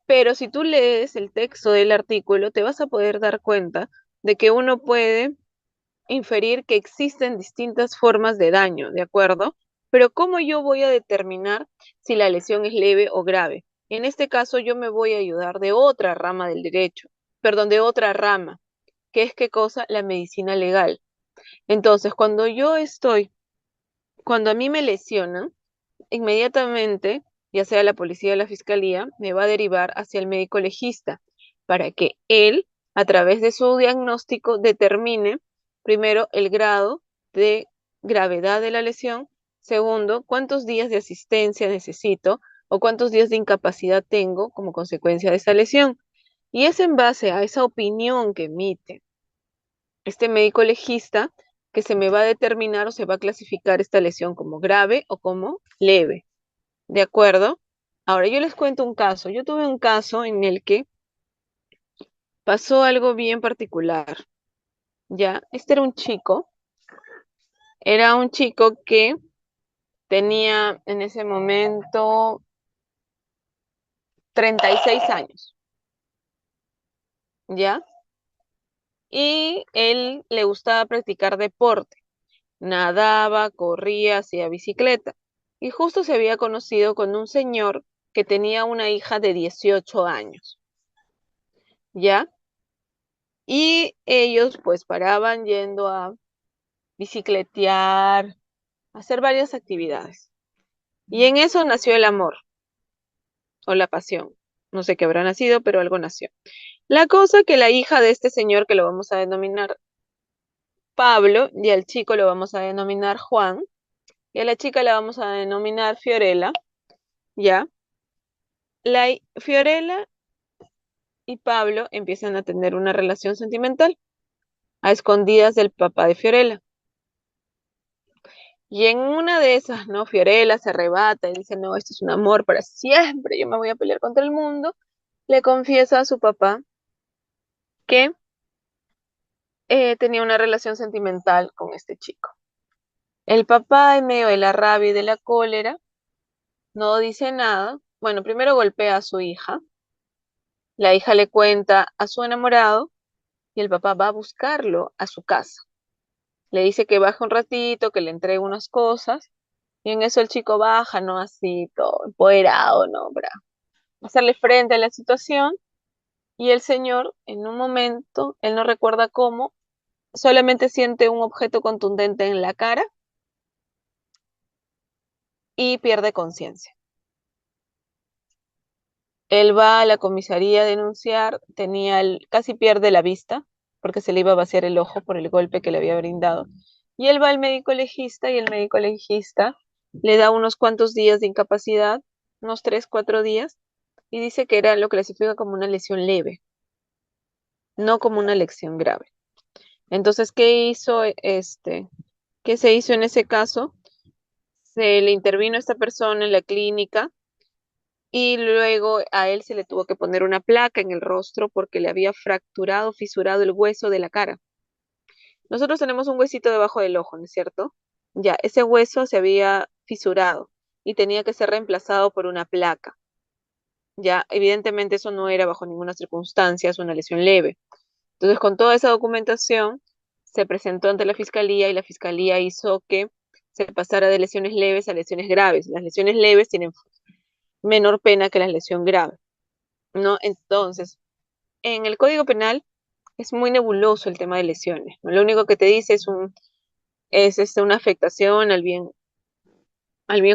Pero si tú lees el texto del artículo, te vas a poder dar cuenta de que uno puede inferir que existen distintas formas de daño, ¿de acuerdo? Pero ¿cómo yo voy a determinar si la lesión es leve o grave? En este caso yo me voy a ayudar de otra rama del derecho, perdón, de otra rama, que es qué cosa, la medicina legal. Entonces, cuando a mí me lesionan, inmediatamente, ya sea la policía o la fiscalía, me va a derivar hacia el médico legista para que él, a través de su diagnóstico, determine primero el grado de gravedad de la lesión, segundo, cuántos días de asistencia necesito o cuántos días de incapacidad tengo como consecuencia de esa lesión. Y es en base a esa opinión que emite este médico legista que se me va a determinar o se va a clasificar esta lesión como grave o como leve. ¿De acuerdo? Ahora yo les cuento un caso. Yo tuve un caso en el que pasó algo bien particular. Ya, era un chico que tenía en ese momento 36 años, ¿ya? Y él le gustaba practicar deporte. Nadaba, corría, hacía bicicleta. Y justo se había conocido con un señor que tenía una hija de 18 años, ¿ya? Y ellos pues paraban yendo a bicicletear, a hacer varias actividades. Y en eso nació el amor o la pasión. No sé qué habrá nacido, pero algo nació. La cosa que la hija de este señor, que lo vamos a denominar Pablo, y al chico lo vamos a denominar Juan, y a la chica la vamos a denominar Fiorella, ¿ya? Fiorella y Pablo empiezan a tener una relación sentimental a escondidas del papá de Fiorella. Y en una de esas, ¿no? Fiorella se arrebata y dice, no, esto es un amor para siempre, yo me voy a pelear contra el mundo. Le confiesa a su papá que tenía una relación sentimental con este chico. El papá, en medio de la rabia y de la cólera, no dice nada. Bueno, primero golpea a su hija. La hija le cuenta a su enamorado y el papá va a buscarlo a su casa. Le dice que baje un ratito, que le entregue unas cosas. Y en eso el chico baja, ¿no? Así, todo empoderado, ¿no? Para hacerle frente a la situación. Y el señor, en un momento, él no recuerda cómo, solamente siente un objeto contundente en la cara y pierde conciencia. Él va a la comisaría a denunciar, casi pierde la vista porque se le iba a vaciar el ojo por el golpe que le había brindado. Y él va al médico legista y el médico legista le da unos cuantos días de incapacidad, unos 3, 4 días, y dice que lo clasifica como una lesión leve, no como una lesión grave. Entonces, ¿qué se hizo en ese caso? Se le intervino a esta persona en la clínica y luego a él se le tuvo que poner una placa en el rostro porque le había fracturado, fisurado el hueso de la cara. Nosotros tenemos un huesito debajo del ojo, ¿no es cierto? Ya, ese hueso se había fisurado y tenía que ser reemplazado por una placa. Ya, evidentemente eso no era bajo ninguna circunstancia, es una lesión leve. Entonces, con toda esa documentación, se presentó ante la fiscalía y la fiscalía hizo que se pasara de lesiones leves a lesiones graves. Las lesiones leves tienen menor pena que la lesión grave, ¿no? Entonces, en el Código Penal es muy nebuloso el tema de lesiones, ¿no? Lo único que te dice es una afectación al bien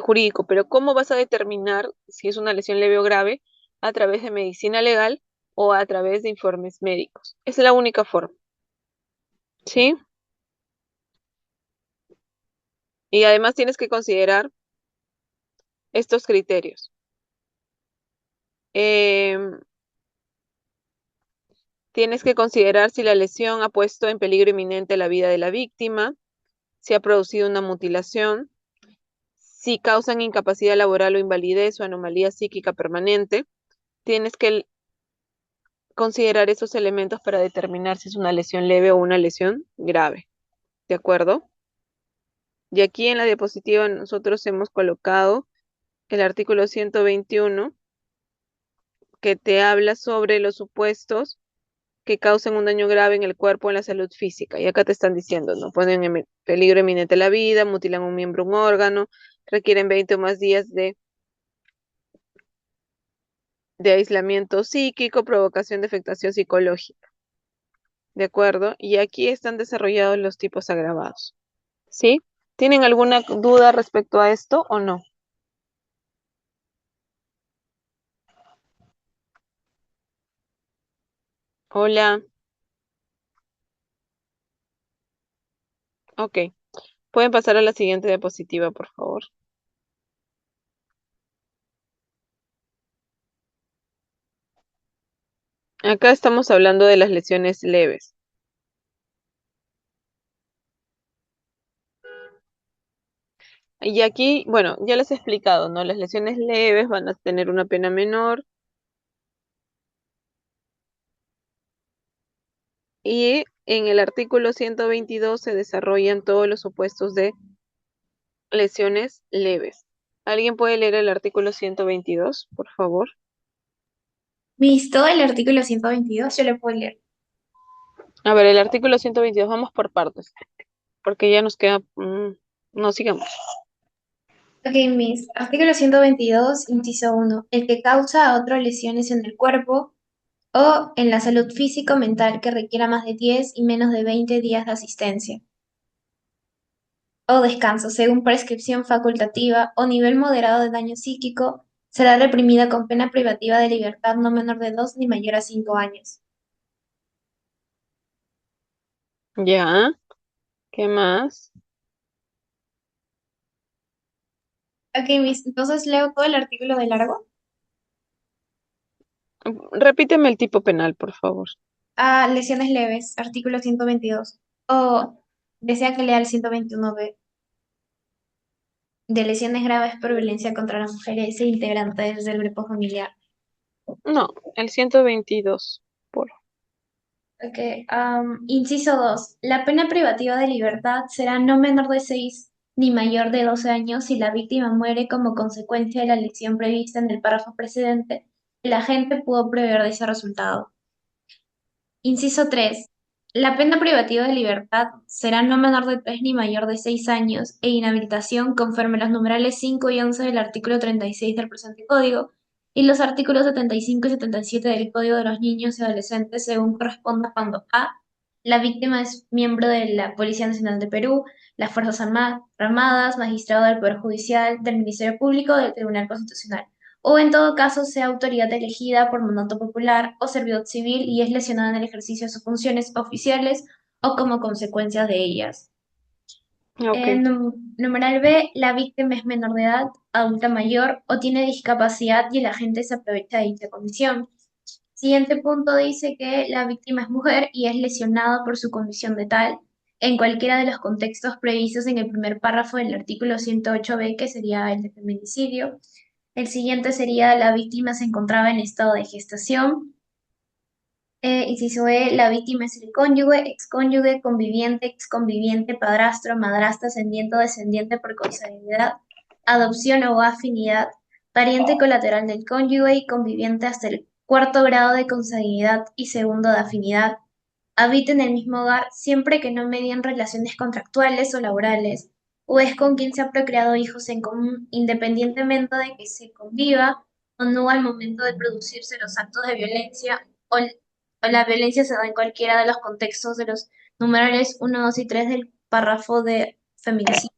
jurídico, pero ¿cómo vas a determinar si es una lesión leve o grave? A través de medicina legal o a través de informes médicos. Esa es la única forma, ¿sí? Y además tienes que considerar estos criterios. Em, Tienes que considerar si la lesión ha puesto en peligro inminente la vida de la víctima, si ha producido una mutilación, si causan incapacidad laboral o invalidez o anomalía psíquica permanente. Tienes que considerar esos elementos para determinar si es una lesión leve o una lesión grave. ¿De acuerdo? Y aquí en la diapositiva nosotros hemos colocado el artículo 121 que te habla sobre los supuestos que causan un daño grave en el cuerpo o en la salud física. Y acá te están diciendo, ¿no? Ponen en peligro inminente la vida, mutilan un miembro, un órgano, requieren 20 o más días de aislamiento psíquico, provocación de afectación psicológica. ¿De acuerdo? Y aquí están desarrollados los tipos agravados. ¿Sí? ¿Tienen alguna duda respecto a esto o no? Hola. Ok. Pueden pasar a la siguiente diapositiva, por favor. Acá estamos hablando de las lesiones leves. Y aquí, bueno, ya les he explicado, ¿no? Las lesiones leves van a tener una pena menor y en el artículo 122 se desarrollan todos los supuestos de lesiones leves. ¿Alguien puede leer el artículo 122, por favor? Visto el artículo 122, yo lo puedo leer. A ver, el artículo 122, vamos por partes, porque ya nos queda... no, sigamos. Ok, Miss. Artículo 122, inciso 1. El que causa a otro lesiones en el cuerpo o en la salud físico-mental que requiera más de 10 y menos de 20 días de asistencia o descanso, según prescripción facultativa o nivel moderado de daño psíquico, será reprimida con pena privativa de libertad no menor de 2 ni mayor a 5 años. Ya, ¿qué más? Ok, Miss, entonces leo todo el artículo de largo. Repíteme el tipo penal, por favor. Lesiones leves, artículo 122. O desea que lea el 121b de lesiones graves por violencia contra las mujeres e integrantes del grupo familiar. No, el 122. Ok, inciso 2. La pena privativa de libertad será no menor de 6 ni mayor de 12 años si la víctima muere como consecuencia de la lesión prevista en el párrafo precedente. El agente pudo prever ese resultado. Inciso 3. La pena privativa de libertad será no menor de 3 ni mayor de 6 años e inhabilitación conforme los numerales 5 y 11 del artículo 36 del presente código y los artículos 75 y 77 del Código de los Niños y Adolescentes según corresponda cuando a. La víctima es miembro de la Policía Nacional de Perú, las Fuerzas Armadas, magistrado del Poder Judicial, del Ministerio Público o del Tribunal Constitucional o en todo caso sea autoridad elegida por mandato popular o servidor civil y es lesionada en el ejercicio de sus funciones oficiales o como consecuencia de ellas. Ok. Numeral B, la víctima es menor de edad, adulta mayor o tiene discapacidad y el agente se aprovecha de dicha condición. Siguiente punto dice que la víctima es mujer y es lesionada por su condición de tal en cualquiera de los contextos previstos en el primer párrafo del artículo 108b, que sería el de feminicidio. El siguiente sería la víctima se encontraba en estado de gestación. Inciso E, la víctima es el cónyuge, excónyuge, conviviente, exconviviente, padrastro, madrastra, ascendiente o descendiente por consanguinidad, adopción o afinidad, pariente colateral del cónyuge y conviviente hasta el cuarto grado de consanguinidad y segundo de afinidad. Habita en el mismo hogar siempre que no medien relaciones contractuales o laborales, o es con quien se ha procreado hijos en común, independientemente de que se conviva o no al momento de producirse los actos de violencia o la violencia se da en cualquiera de los contextos de los numerales 1, 2 y 3 del párrafo de feminicidio.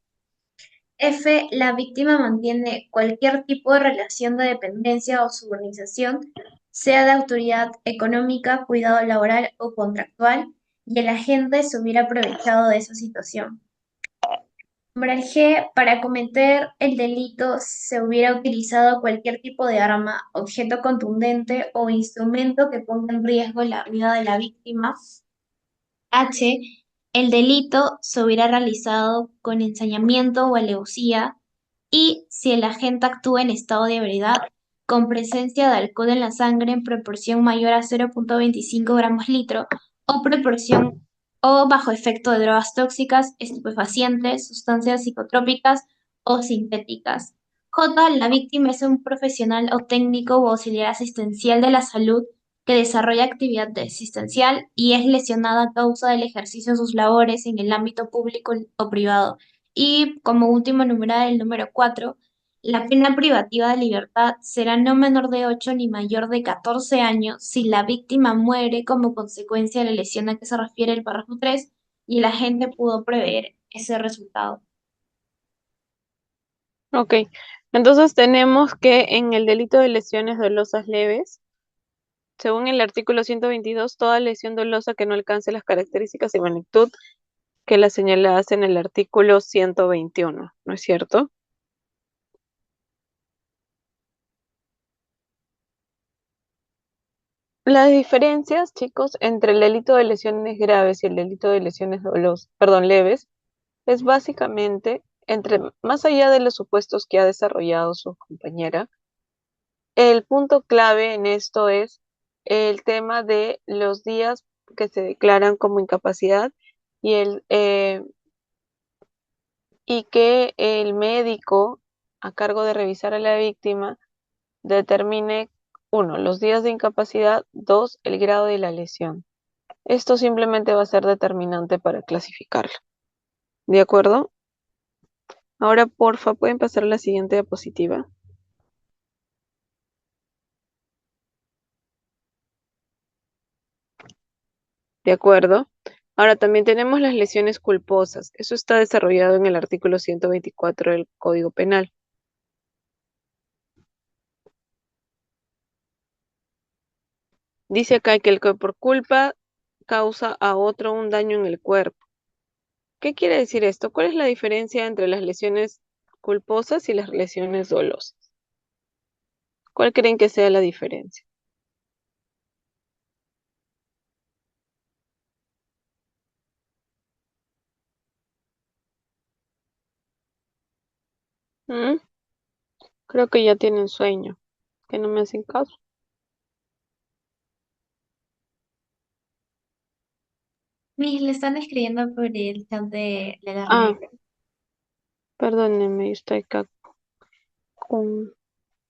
F. La víctima mantiene cualquier tipo de relación de dependencia o subordinación, sea de autoridad económica, cuidado laboral o contractual, y el agente se hubiera aprovechado de esa situación. Numeral G. Para cometer el delito se hubiera utilizado cualquier tipo de arma, objeto contundente o instrumento que ponga en riesgo la vida de la víctima. H. El delito se hubiera realizado con ensañamiento o alevosía y si el agente actúa en estado de ebriedad, con presencia de alcohol en la sangre en proporción mayor a 0,25 gramos litro o proporción o bajo efecto de drogas tóxicas, estupefacientes, sustancias psicotrópicas o sintéticas. J. La víctima es un profesional o técnico o auxiliar asistencial de la salud que desarrolla actividad asistencial y es lesionada a causa del ejercicio de sus labores en el ámbito público o privado. Y como último numeral, el número 4, la pena privativa de libertad será no menor de 8 ni mayor de 14 años si la víctima muere como consecuencia de la lesión a que se refiere el párrafo 3 y el agente pudo prever ese resultado. Ok. Entonces tenemos que en el delito de lesiones dolosas leves, según el artículo 122, toda lesión dolosa que no alcance las características y magnitud que las señaladas en el artículo 121, ¿no es cierto? Las diferencias, chicos, entre el delito de lesiones graves y el delito de lesiones leves, es básicamente más allá de los supuestos que ha desarrollado su compañera, el punto clave en esto es el tema de los días que se declaran como incapacidad y y que el médico a cargo de revisar a la víctima determine, uno, los días de incapacidad, dos, el grado de la lesión. Esto simplemente va a ser determinante para clasificarlo. ¿De acuerdo? Ahora, porfa, pueden pasar a la siguiente diapositiva. ¿De acuerdo? Ahora también tenemos las lesiones culposas. Eso está desarrollado en el artículo 124 del Código Penal. Dice acá que el que por culpa causa a otro un daño en el cuerpo. ¿Qué quiere decir esto? ¿Cuál es la diferencia entre las lesiones culposas y las lesiones dolosas? ¿Cuál creen que sea la diferencia? ¿Mm? Creo que ya tienen sueño, que no me hacen caso. Miss, le están escribiendo por el chat de la Ah, reunión. perdónenme, estoy acá con...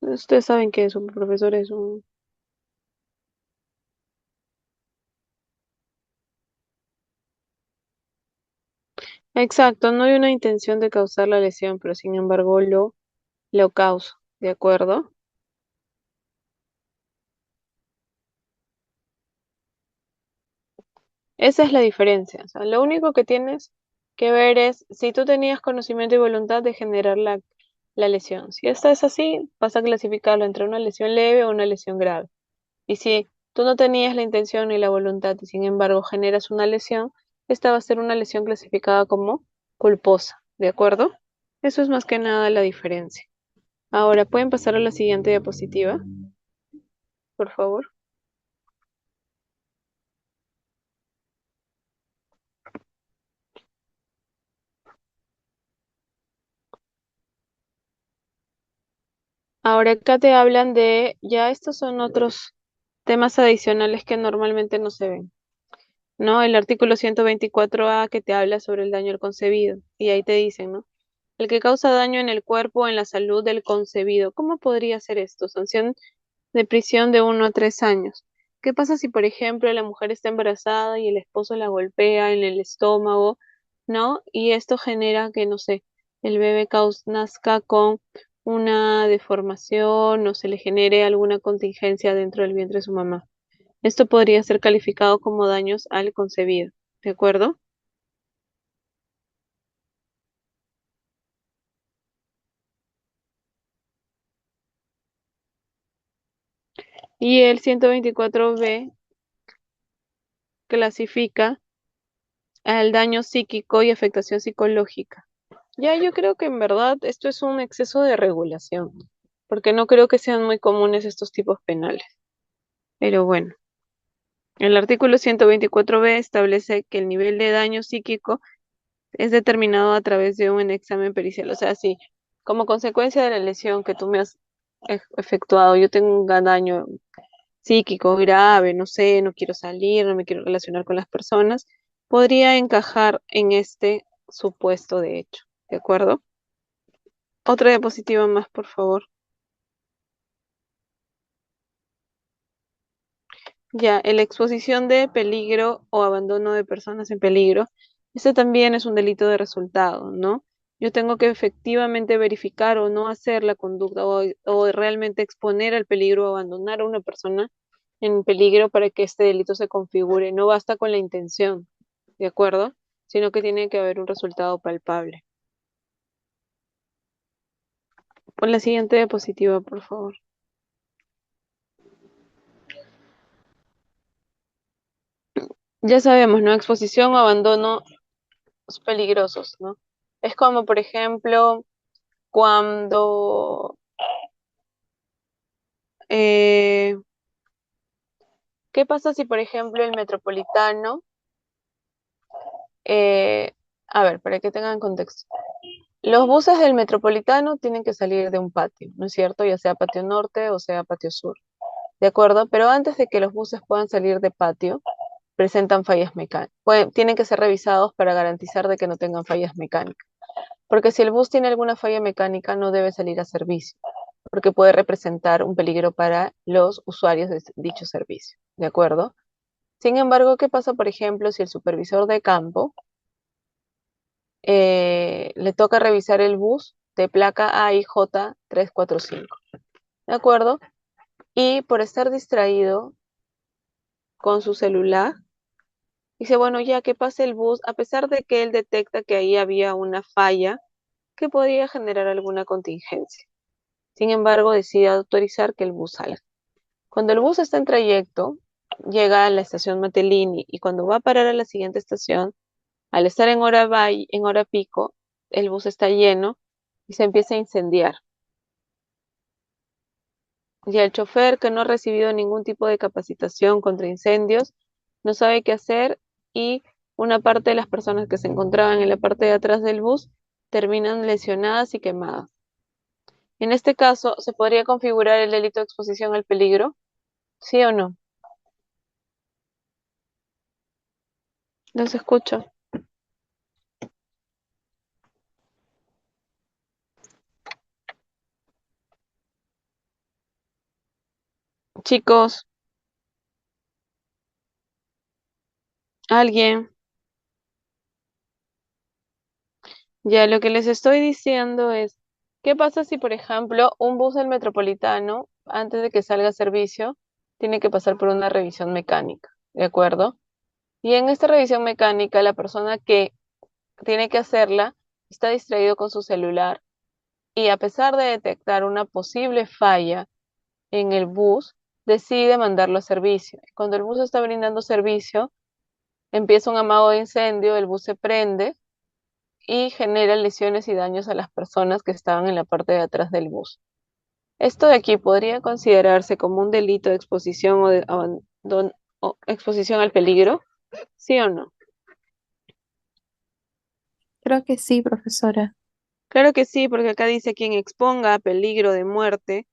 Ustedes saben que su profesor es un... Exacto, no hay una intención de causar la lesión, pero sin embargo lo causo, ¿de acuerdo? Esa es la diferencia. O sea, lo único que tienes que ver es si tú tenías conocimiento y voluntad de generar la lesión. Si esta es así, vas a clasificarlo entre una lesión leve o una lesión grave. Y si tú no tenías la intención ni la voluntad y sin embargo generas una lesión, esta va a ser una lesión clasificada como culposa, ¿de acuerdo? Eso es más que nada la diferencia. Ahora, ¿pueden pasar a la siguiente diapositiva, por favor? Ahora acá te hablan de, ya estos son otros temas adicionales que normalmente no se ven, ¿no? El artículo 124A que te habla sobre el daño al concebido, y ahí te dicen, ¿no? El que causa daño en el cuerpo o en la salud del concebido. ¿Cómo podría ser esto? Sanción de prisión de 1 a 3 años. ¿Qué pasa si, por ejemplo, la mujer está embarazada y el esposo la golpea en el estómago, ¿no? Y esto genera que, no sé, el bebé nazca con una deformación o se le genere alguna contingencia dentro del vientre de su mamá. Esto podría ser calificado como daños al concebido, ¿de acuerdo? Y el 124B clasifica al daño psíquico y afectación psicológica. Ya, yo creo que en verdad esto es un exceso de regulación, porque no creo que sean muy comunes estos tipos penales. Pero bueno, el artículo 124b establece que el nivel de daño psíquico es determinado a través de un examen pericial. O sea, si como consecuencia de la lesión que tú me has efectuado, yo tengo un daño psíquico grave, no sé, no quiero salir, no me quiero relacionar con las personas, podría encajar en este supuesto de hecho. ¿De acuerdo? Otra diapositiva más, por favor. Ya, la exposición de peligro o abandono de personas en peligro, este también es un delito de resultado, ¿no? Yo tengo que efectivamente verificar o no hacer la conducta o realmente exponer al peligro o abandonar a una persona en peligro para que este delito se configure. No basta con la intención, ¿de acuerdo? Sino que tiene que haber un resultado palpable. Pon la siguiente diapositiva, por favor. Ya sabemos, ¿no? Exposición o abandono peligrosos, ¿no? Es como, por ejemplo, cuando, eh, ¿qué pasa si, por ejemplo, el metropolitano, eh, a ver, para que tengan contexto, los buses del metropolitano tienen que salir de un patio, ¿no es cierto? Ya sea patio norte o sea patio sur, ¿de acuerdo? Pero antes de que los buses puedan salir de patio, presentan fallas mecánicas. Tienen que ser revisados para garantizar de que no tengan fallas mecánicas. Porque si el bus tiene alguna falla mecánica, no debe salir a servicio, porque puede representar un peligro para los usuarios de dicho servicio, ¿de acuerdo? Sin embargo, ¿qué pasa, por ejemplo, si el supervisor de campo le toca revisar el bus de placa AIJ 345, ¿de acuerdo? Y por estar distraído con su celular, dice, bueno, ya que pase el bus, a pesar de que él detecta que ahí había una falla que podría generar alguna contingencia. Sin embargo, decide autorizar que el bus salga. Cuando el bus está en trayecto, llega a la estación Matelini y cuando va a parar a la siguiente estación, al estar en hora pico, el bus está lleno y se empieza a incendiar. Y el chofer, que no ha recibido ningún tipo de capacitación contra incendios, no sabe qué hacer y una parte de las personas que se encontraban en la parte de atrás del bus terminan lesionadas y quemadas. En este caso, ¿se podría configurar el delito de exposición al peligro? ¿Sí o no? Los escucho. Chicos, alguien. Ya, lo que les estoy diciendo es, ¿qué pasa si, por ejemplo, un bus del Metropolitano, antes de que salga a servicio, tiene que pasar por una revisión mecánica? ¿De acuerdo? Y en esta revisión mecánica, la persona que tiene que hacerla está distraído con su celular y a pesar de detectar una posible falla en el bus, decide mandarlo a servicio. Cuando el bus está brindando servicio, empieza un amago de incendio, el bus se prende y genera lesiones y daños a las personas que estaban en la parte de atrás del bus. Esto de aquí podría considerarse como un delito de exposición o exposición al peligro, ¿sí o no? Creo que sí, profesora. Claro que sí, porque acá dice quien exponga a peligro de muerte,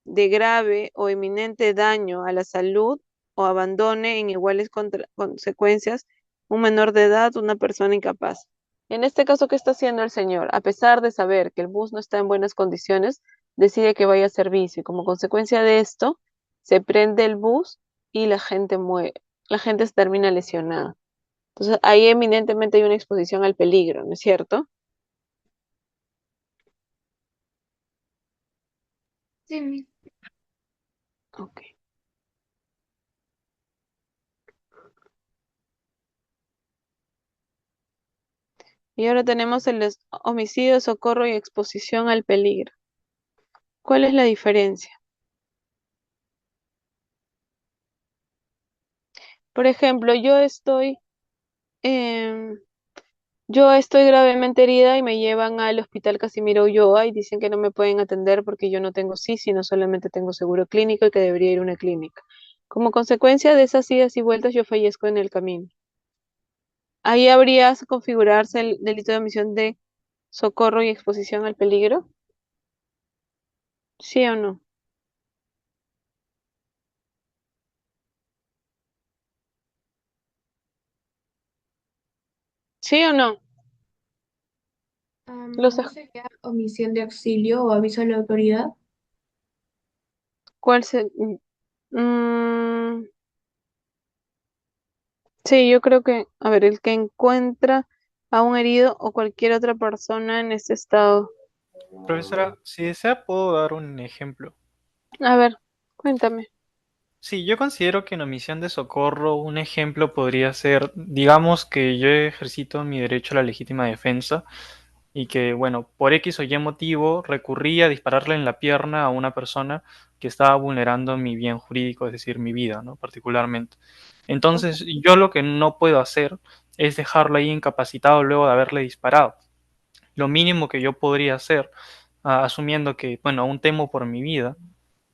de grave o inminente daño a la salud o abandone en iguales consecuencias un menor de edad, una persona incapaz. En este caso, ¿qué está haciendo el señor? A pesar de saber que el bus no está en buenas condiciones, decide que vaya a servicio y como consecuencia de esto, se prende el bus y la gente muere, la gente se termina lesionada. Entonces, ahí eminentemente hay una exposición al peligro, ¿no es cierto? Sí, Miss. Ok. Y ahora tenemos el homicidio, socorro y exposición al peligro. ¿Cuál es la diferencia? Por ejemplo, em, yo estoy gravemente herida y me llevan al Hospital Casimiro Ulloa y dicen que no me pueden atender porque yo no tengo SIS, sino solamente tengo seguro clínico y que debería ir a una clínica. Como consecuencia de esas idas y vueltas, yo fallezco en el camino. Ahí habría que configurarse el delito de omisión de socorro y exposición al peligro, ¿sí o no? ¿Sí o no? Los, ¿No sería omisión de auxilio o aviso a la autoridad? ¿cuál se, mm, sí, yo creo que, a ver, el que encuentra a un herido o cualquier otra persona en este estado. Profesora, si desea puedo dar un ejemplo. A ver, cuéntame. Sí, yo considero que en omisión de socorro un ejemplo podría ser, digamos que yo ejercito mi derecho a la legítima defensa y que, bueno, por X o Y motivo recurrí a dispararle en la pierna a una persona que estaba vulnerando mi bien jurídico, es decir, mi vida, ¿no? Particularmente. Entonces, yo lo que no puedo hacer es dejarlo ahí incapacitado luego de haberle disparado. Lo mínimo que yo podría hacer, asumiendo que, bueno, aún temo por mi vida,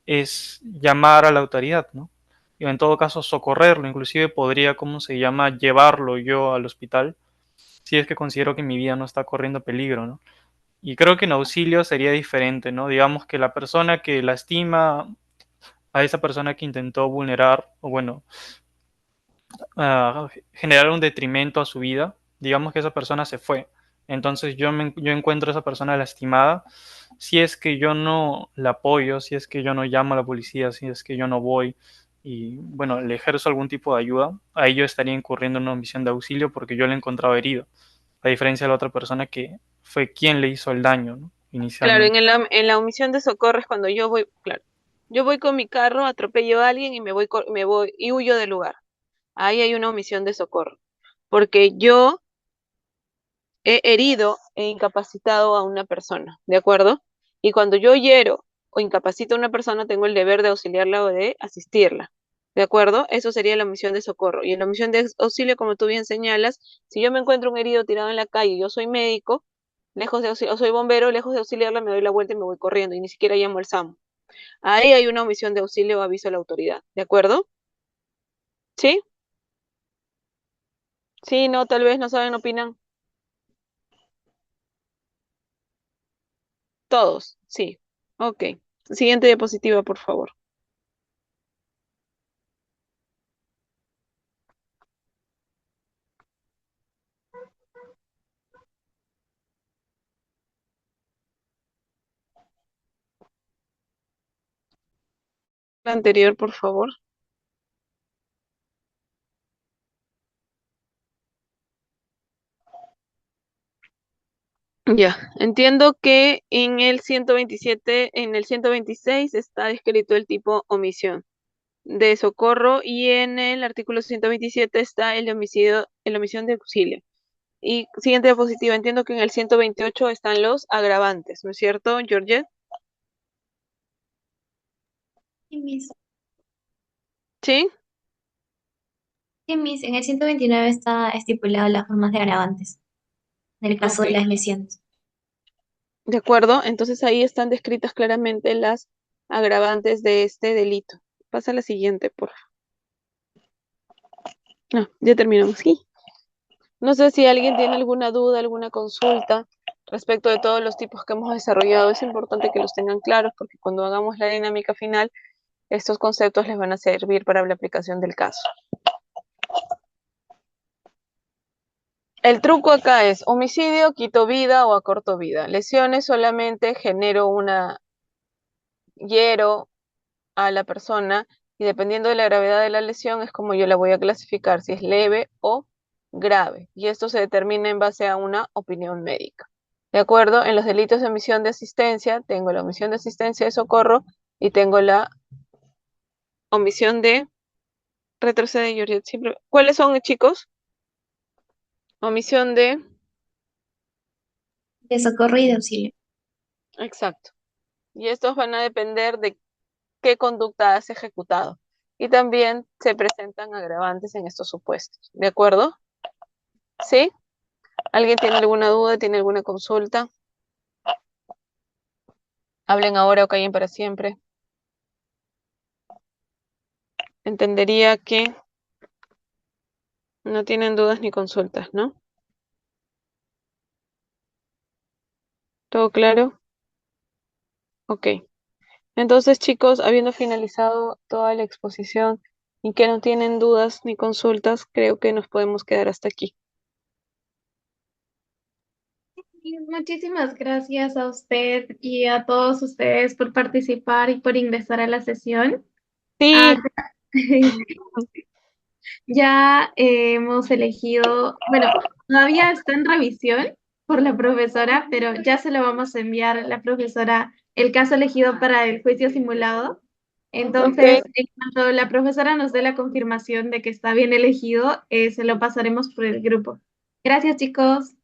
es llamar a la autoridad, ¿no? Y en todo caso socorrerlo, inclusive podría, ¿cómo se llama?, llevarlo yo al hospital, si es que considero que mi vida no está corriendo peligro, ¿no? Y creo que en auxilio sería diferente, ¿no? Digamos que la persona que lastima a esa persona que intentó vulnerar, o bueno, generar un detrimento a su vida, digamos que esa persona se fue. Entonces yo encuentro a esa persona lastimada. Si es que yo no la apoyo, si es que yo no llamo a la policía, si es que yo no voy y, bueno, le ejerzo algún tipo de ayuda, ahí yo estaría incurriendo en una omisión de auxilio porque yo le he encontrado herido, a diferencia de la otra persona que fue quien le hizo el daño, ¿no? Claro, Inicialmente. en la omisión de socorro es cuando yo voy, claro, yo voy con mi carro, atropello a alguien y me voy y huyo del lugar. Ahí hay una omisión de socorro, porque yo he herido e incapacitado a una persona, ¿de acuerdo? Y cuando yo hiero o incapacito a una persona, tengo el deber de auxiliarla o de asistirla. ¿De acuerdo? Eso sería la omisión de socorro. Y en la omisión de auxilio, como tú bien señalas, si yo me encuentro un herido tirado en la calle, yo soy médico, lejos de o soy bombero, lejos de auxiliarla, me doy la vuelta y me voy corriendo y ni siquiera llamo al SAMU. Ahí hay una omisión de auxilio o aviso a la autoridad. ¿De acuerdo? ¿Sí? Sí, no, tal vez no saben, opinan. Todos, sí. Ok. Siguiente diapositiva, por favor. La anterior, por favor. Ya, entiendo que en el 127, en el 126 está descrito el tipo omisión de socorro y en el artículo 127 está el homicidio, el omisión de auxilio. Y siguiente diapositiva, entiendo que en el 128 están los agravantes, ¿no es cierto, Georgette? Sí, Miss. Sí, Sí, Miss, en el 129 está estipulado las formas de agravantes, en el caso ok, de las lesiones. de acuerdo. Entonces ahí están descritas claramente las agravantes de este delito. Pasa a la siguiente, por favor. No, ya terminamos. Sí. No sé si alguien tiene alguna duda, alguna consulta respecto de todos los tipos que hemos desarrollado. Es importante que los tengan claros porque cuando hagamos la dinámica final, estos conceptos les van a servir para la aplicación del caso. El truco acá es homicidio, quito vida o acorto vida. Lesiones solamente genero una hiero a la persona y dependiendo de la gravedad de la lesión es como yo la voy a clasificar, si es leve o grave. Y esto se determina en base a una opinión médica. ¿De acuerdo? En los delitos de omisión de asistencia, tengo la omisión de asistencia de socorro y tengo la omisión de retrocede, Georgette, siempre. ¿Cuáles son, chicos? Omisión de... De socorro y de auxilio. Exacto. Y estos van a depender de qué conducta has ejecutado. Y también se presentan agravantes en estos supuestos. ¿De acuerdo? ¿Sí? ¿Alguien tiene alguna duda? ¿Tiene alguna consulta? Hablen ahora o callen para siempre. Entendería que no tienen dudas ni consultas, ¿no? ¿Todo claro? Ok. Entonces, chicos, habiendo finalizado toda la exposición y que no tienen dudas ni consultas, creo que nos podemos quedar hasta aquí. Y muchísimas gracias a usted y a todos ustedes por participar y por ingresar a la sesión. Ah, Sí, ya hemos elegido, bueno, todavía está en revisión por la profesora, pero ya se lo vamos a enviar a la profesora el caso elegido para el juicio simulado. Entonces, ok. en cuanto la profesora nos dé la confirmación de que está bien elegido, se lo pasaremos por el grupo. Gracias, chicos.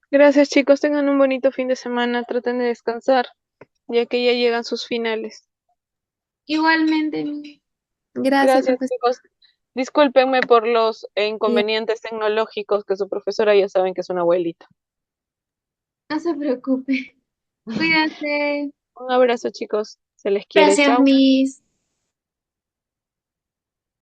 Gracias, chicos. Tengan un bonito fin de semana. Traten de descansar, ya que ya llegan sus finales. Igualmente, gracias, Gracias, profesora. chicos. Discúlpenme por los inconvenientes tecnológicos que su profesora ya saben que es una abuelita. No se preocupe. Cuídate. Un abrazo, chicos. Se les quiere. Gracias, Chao. Miss.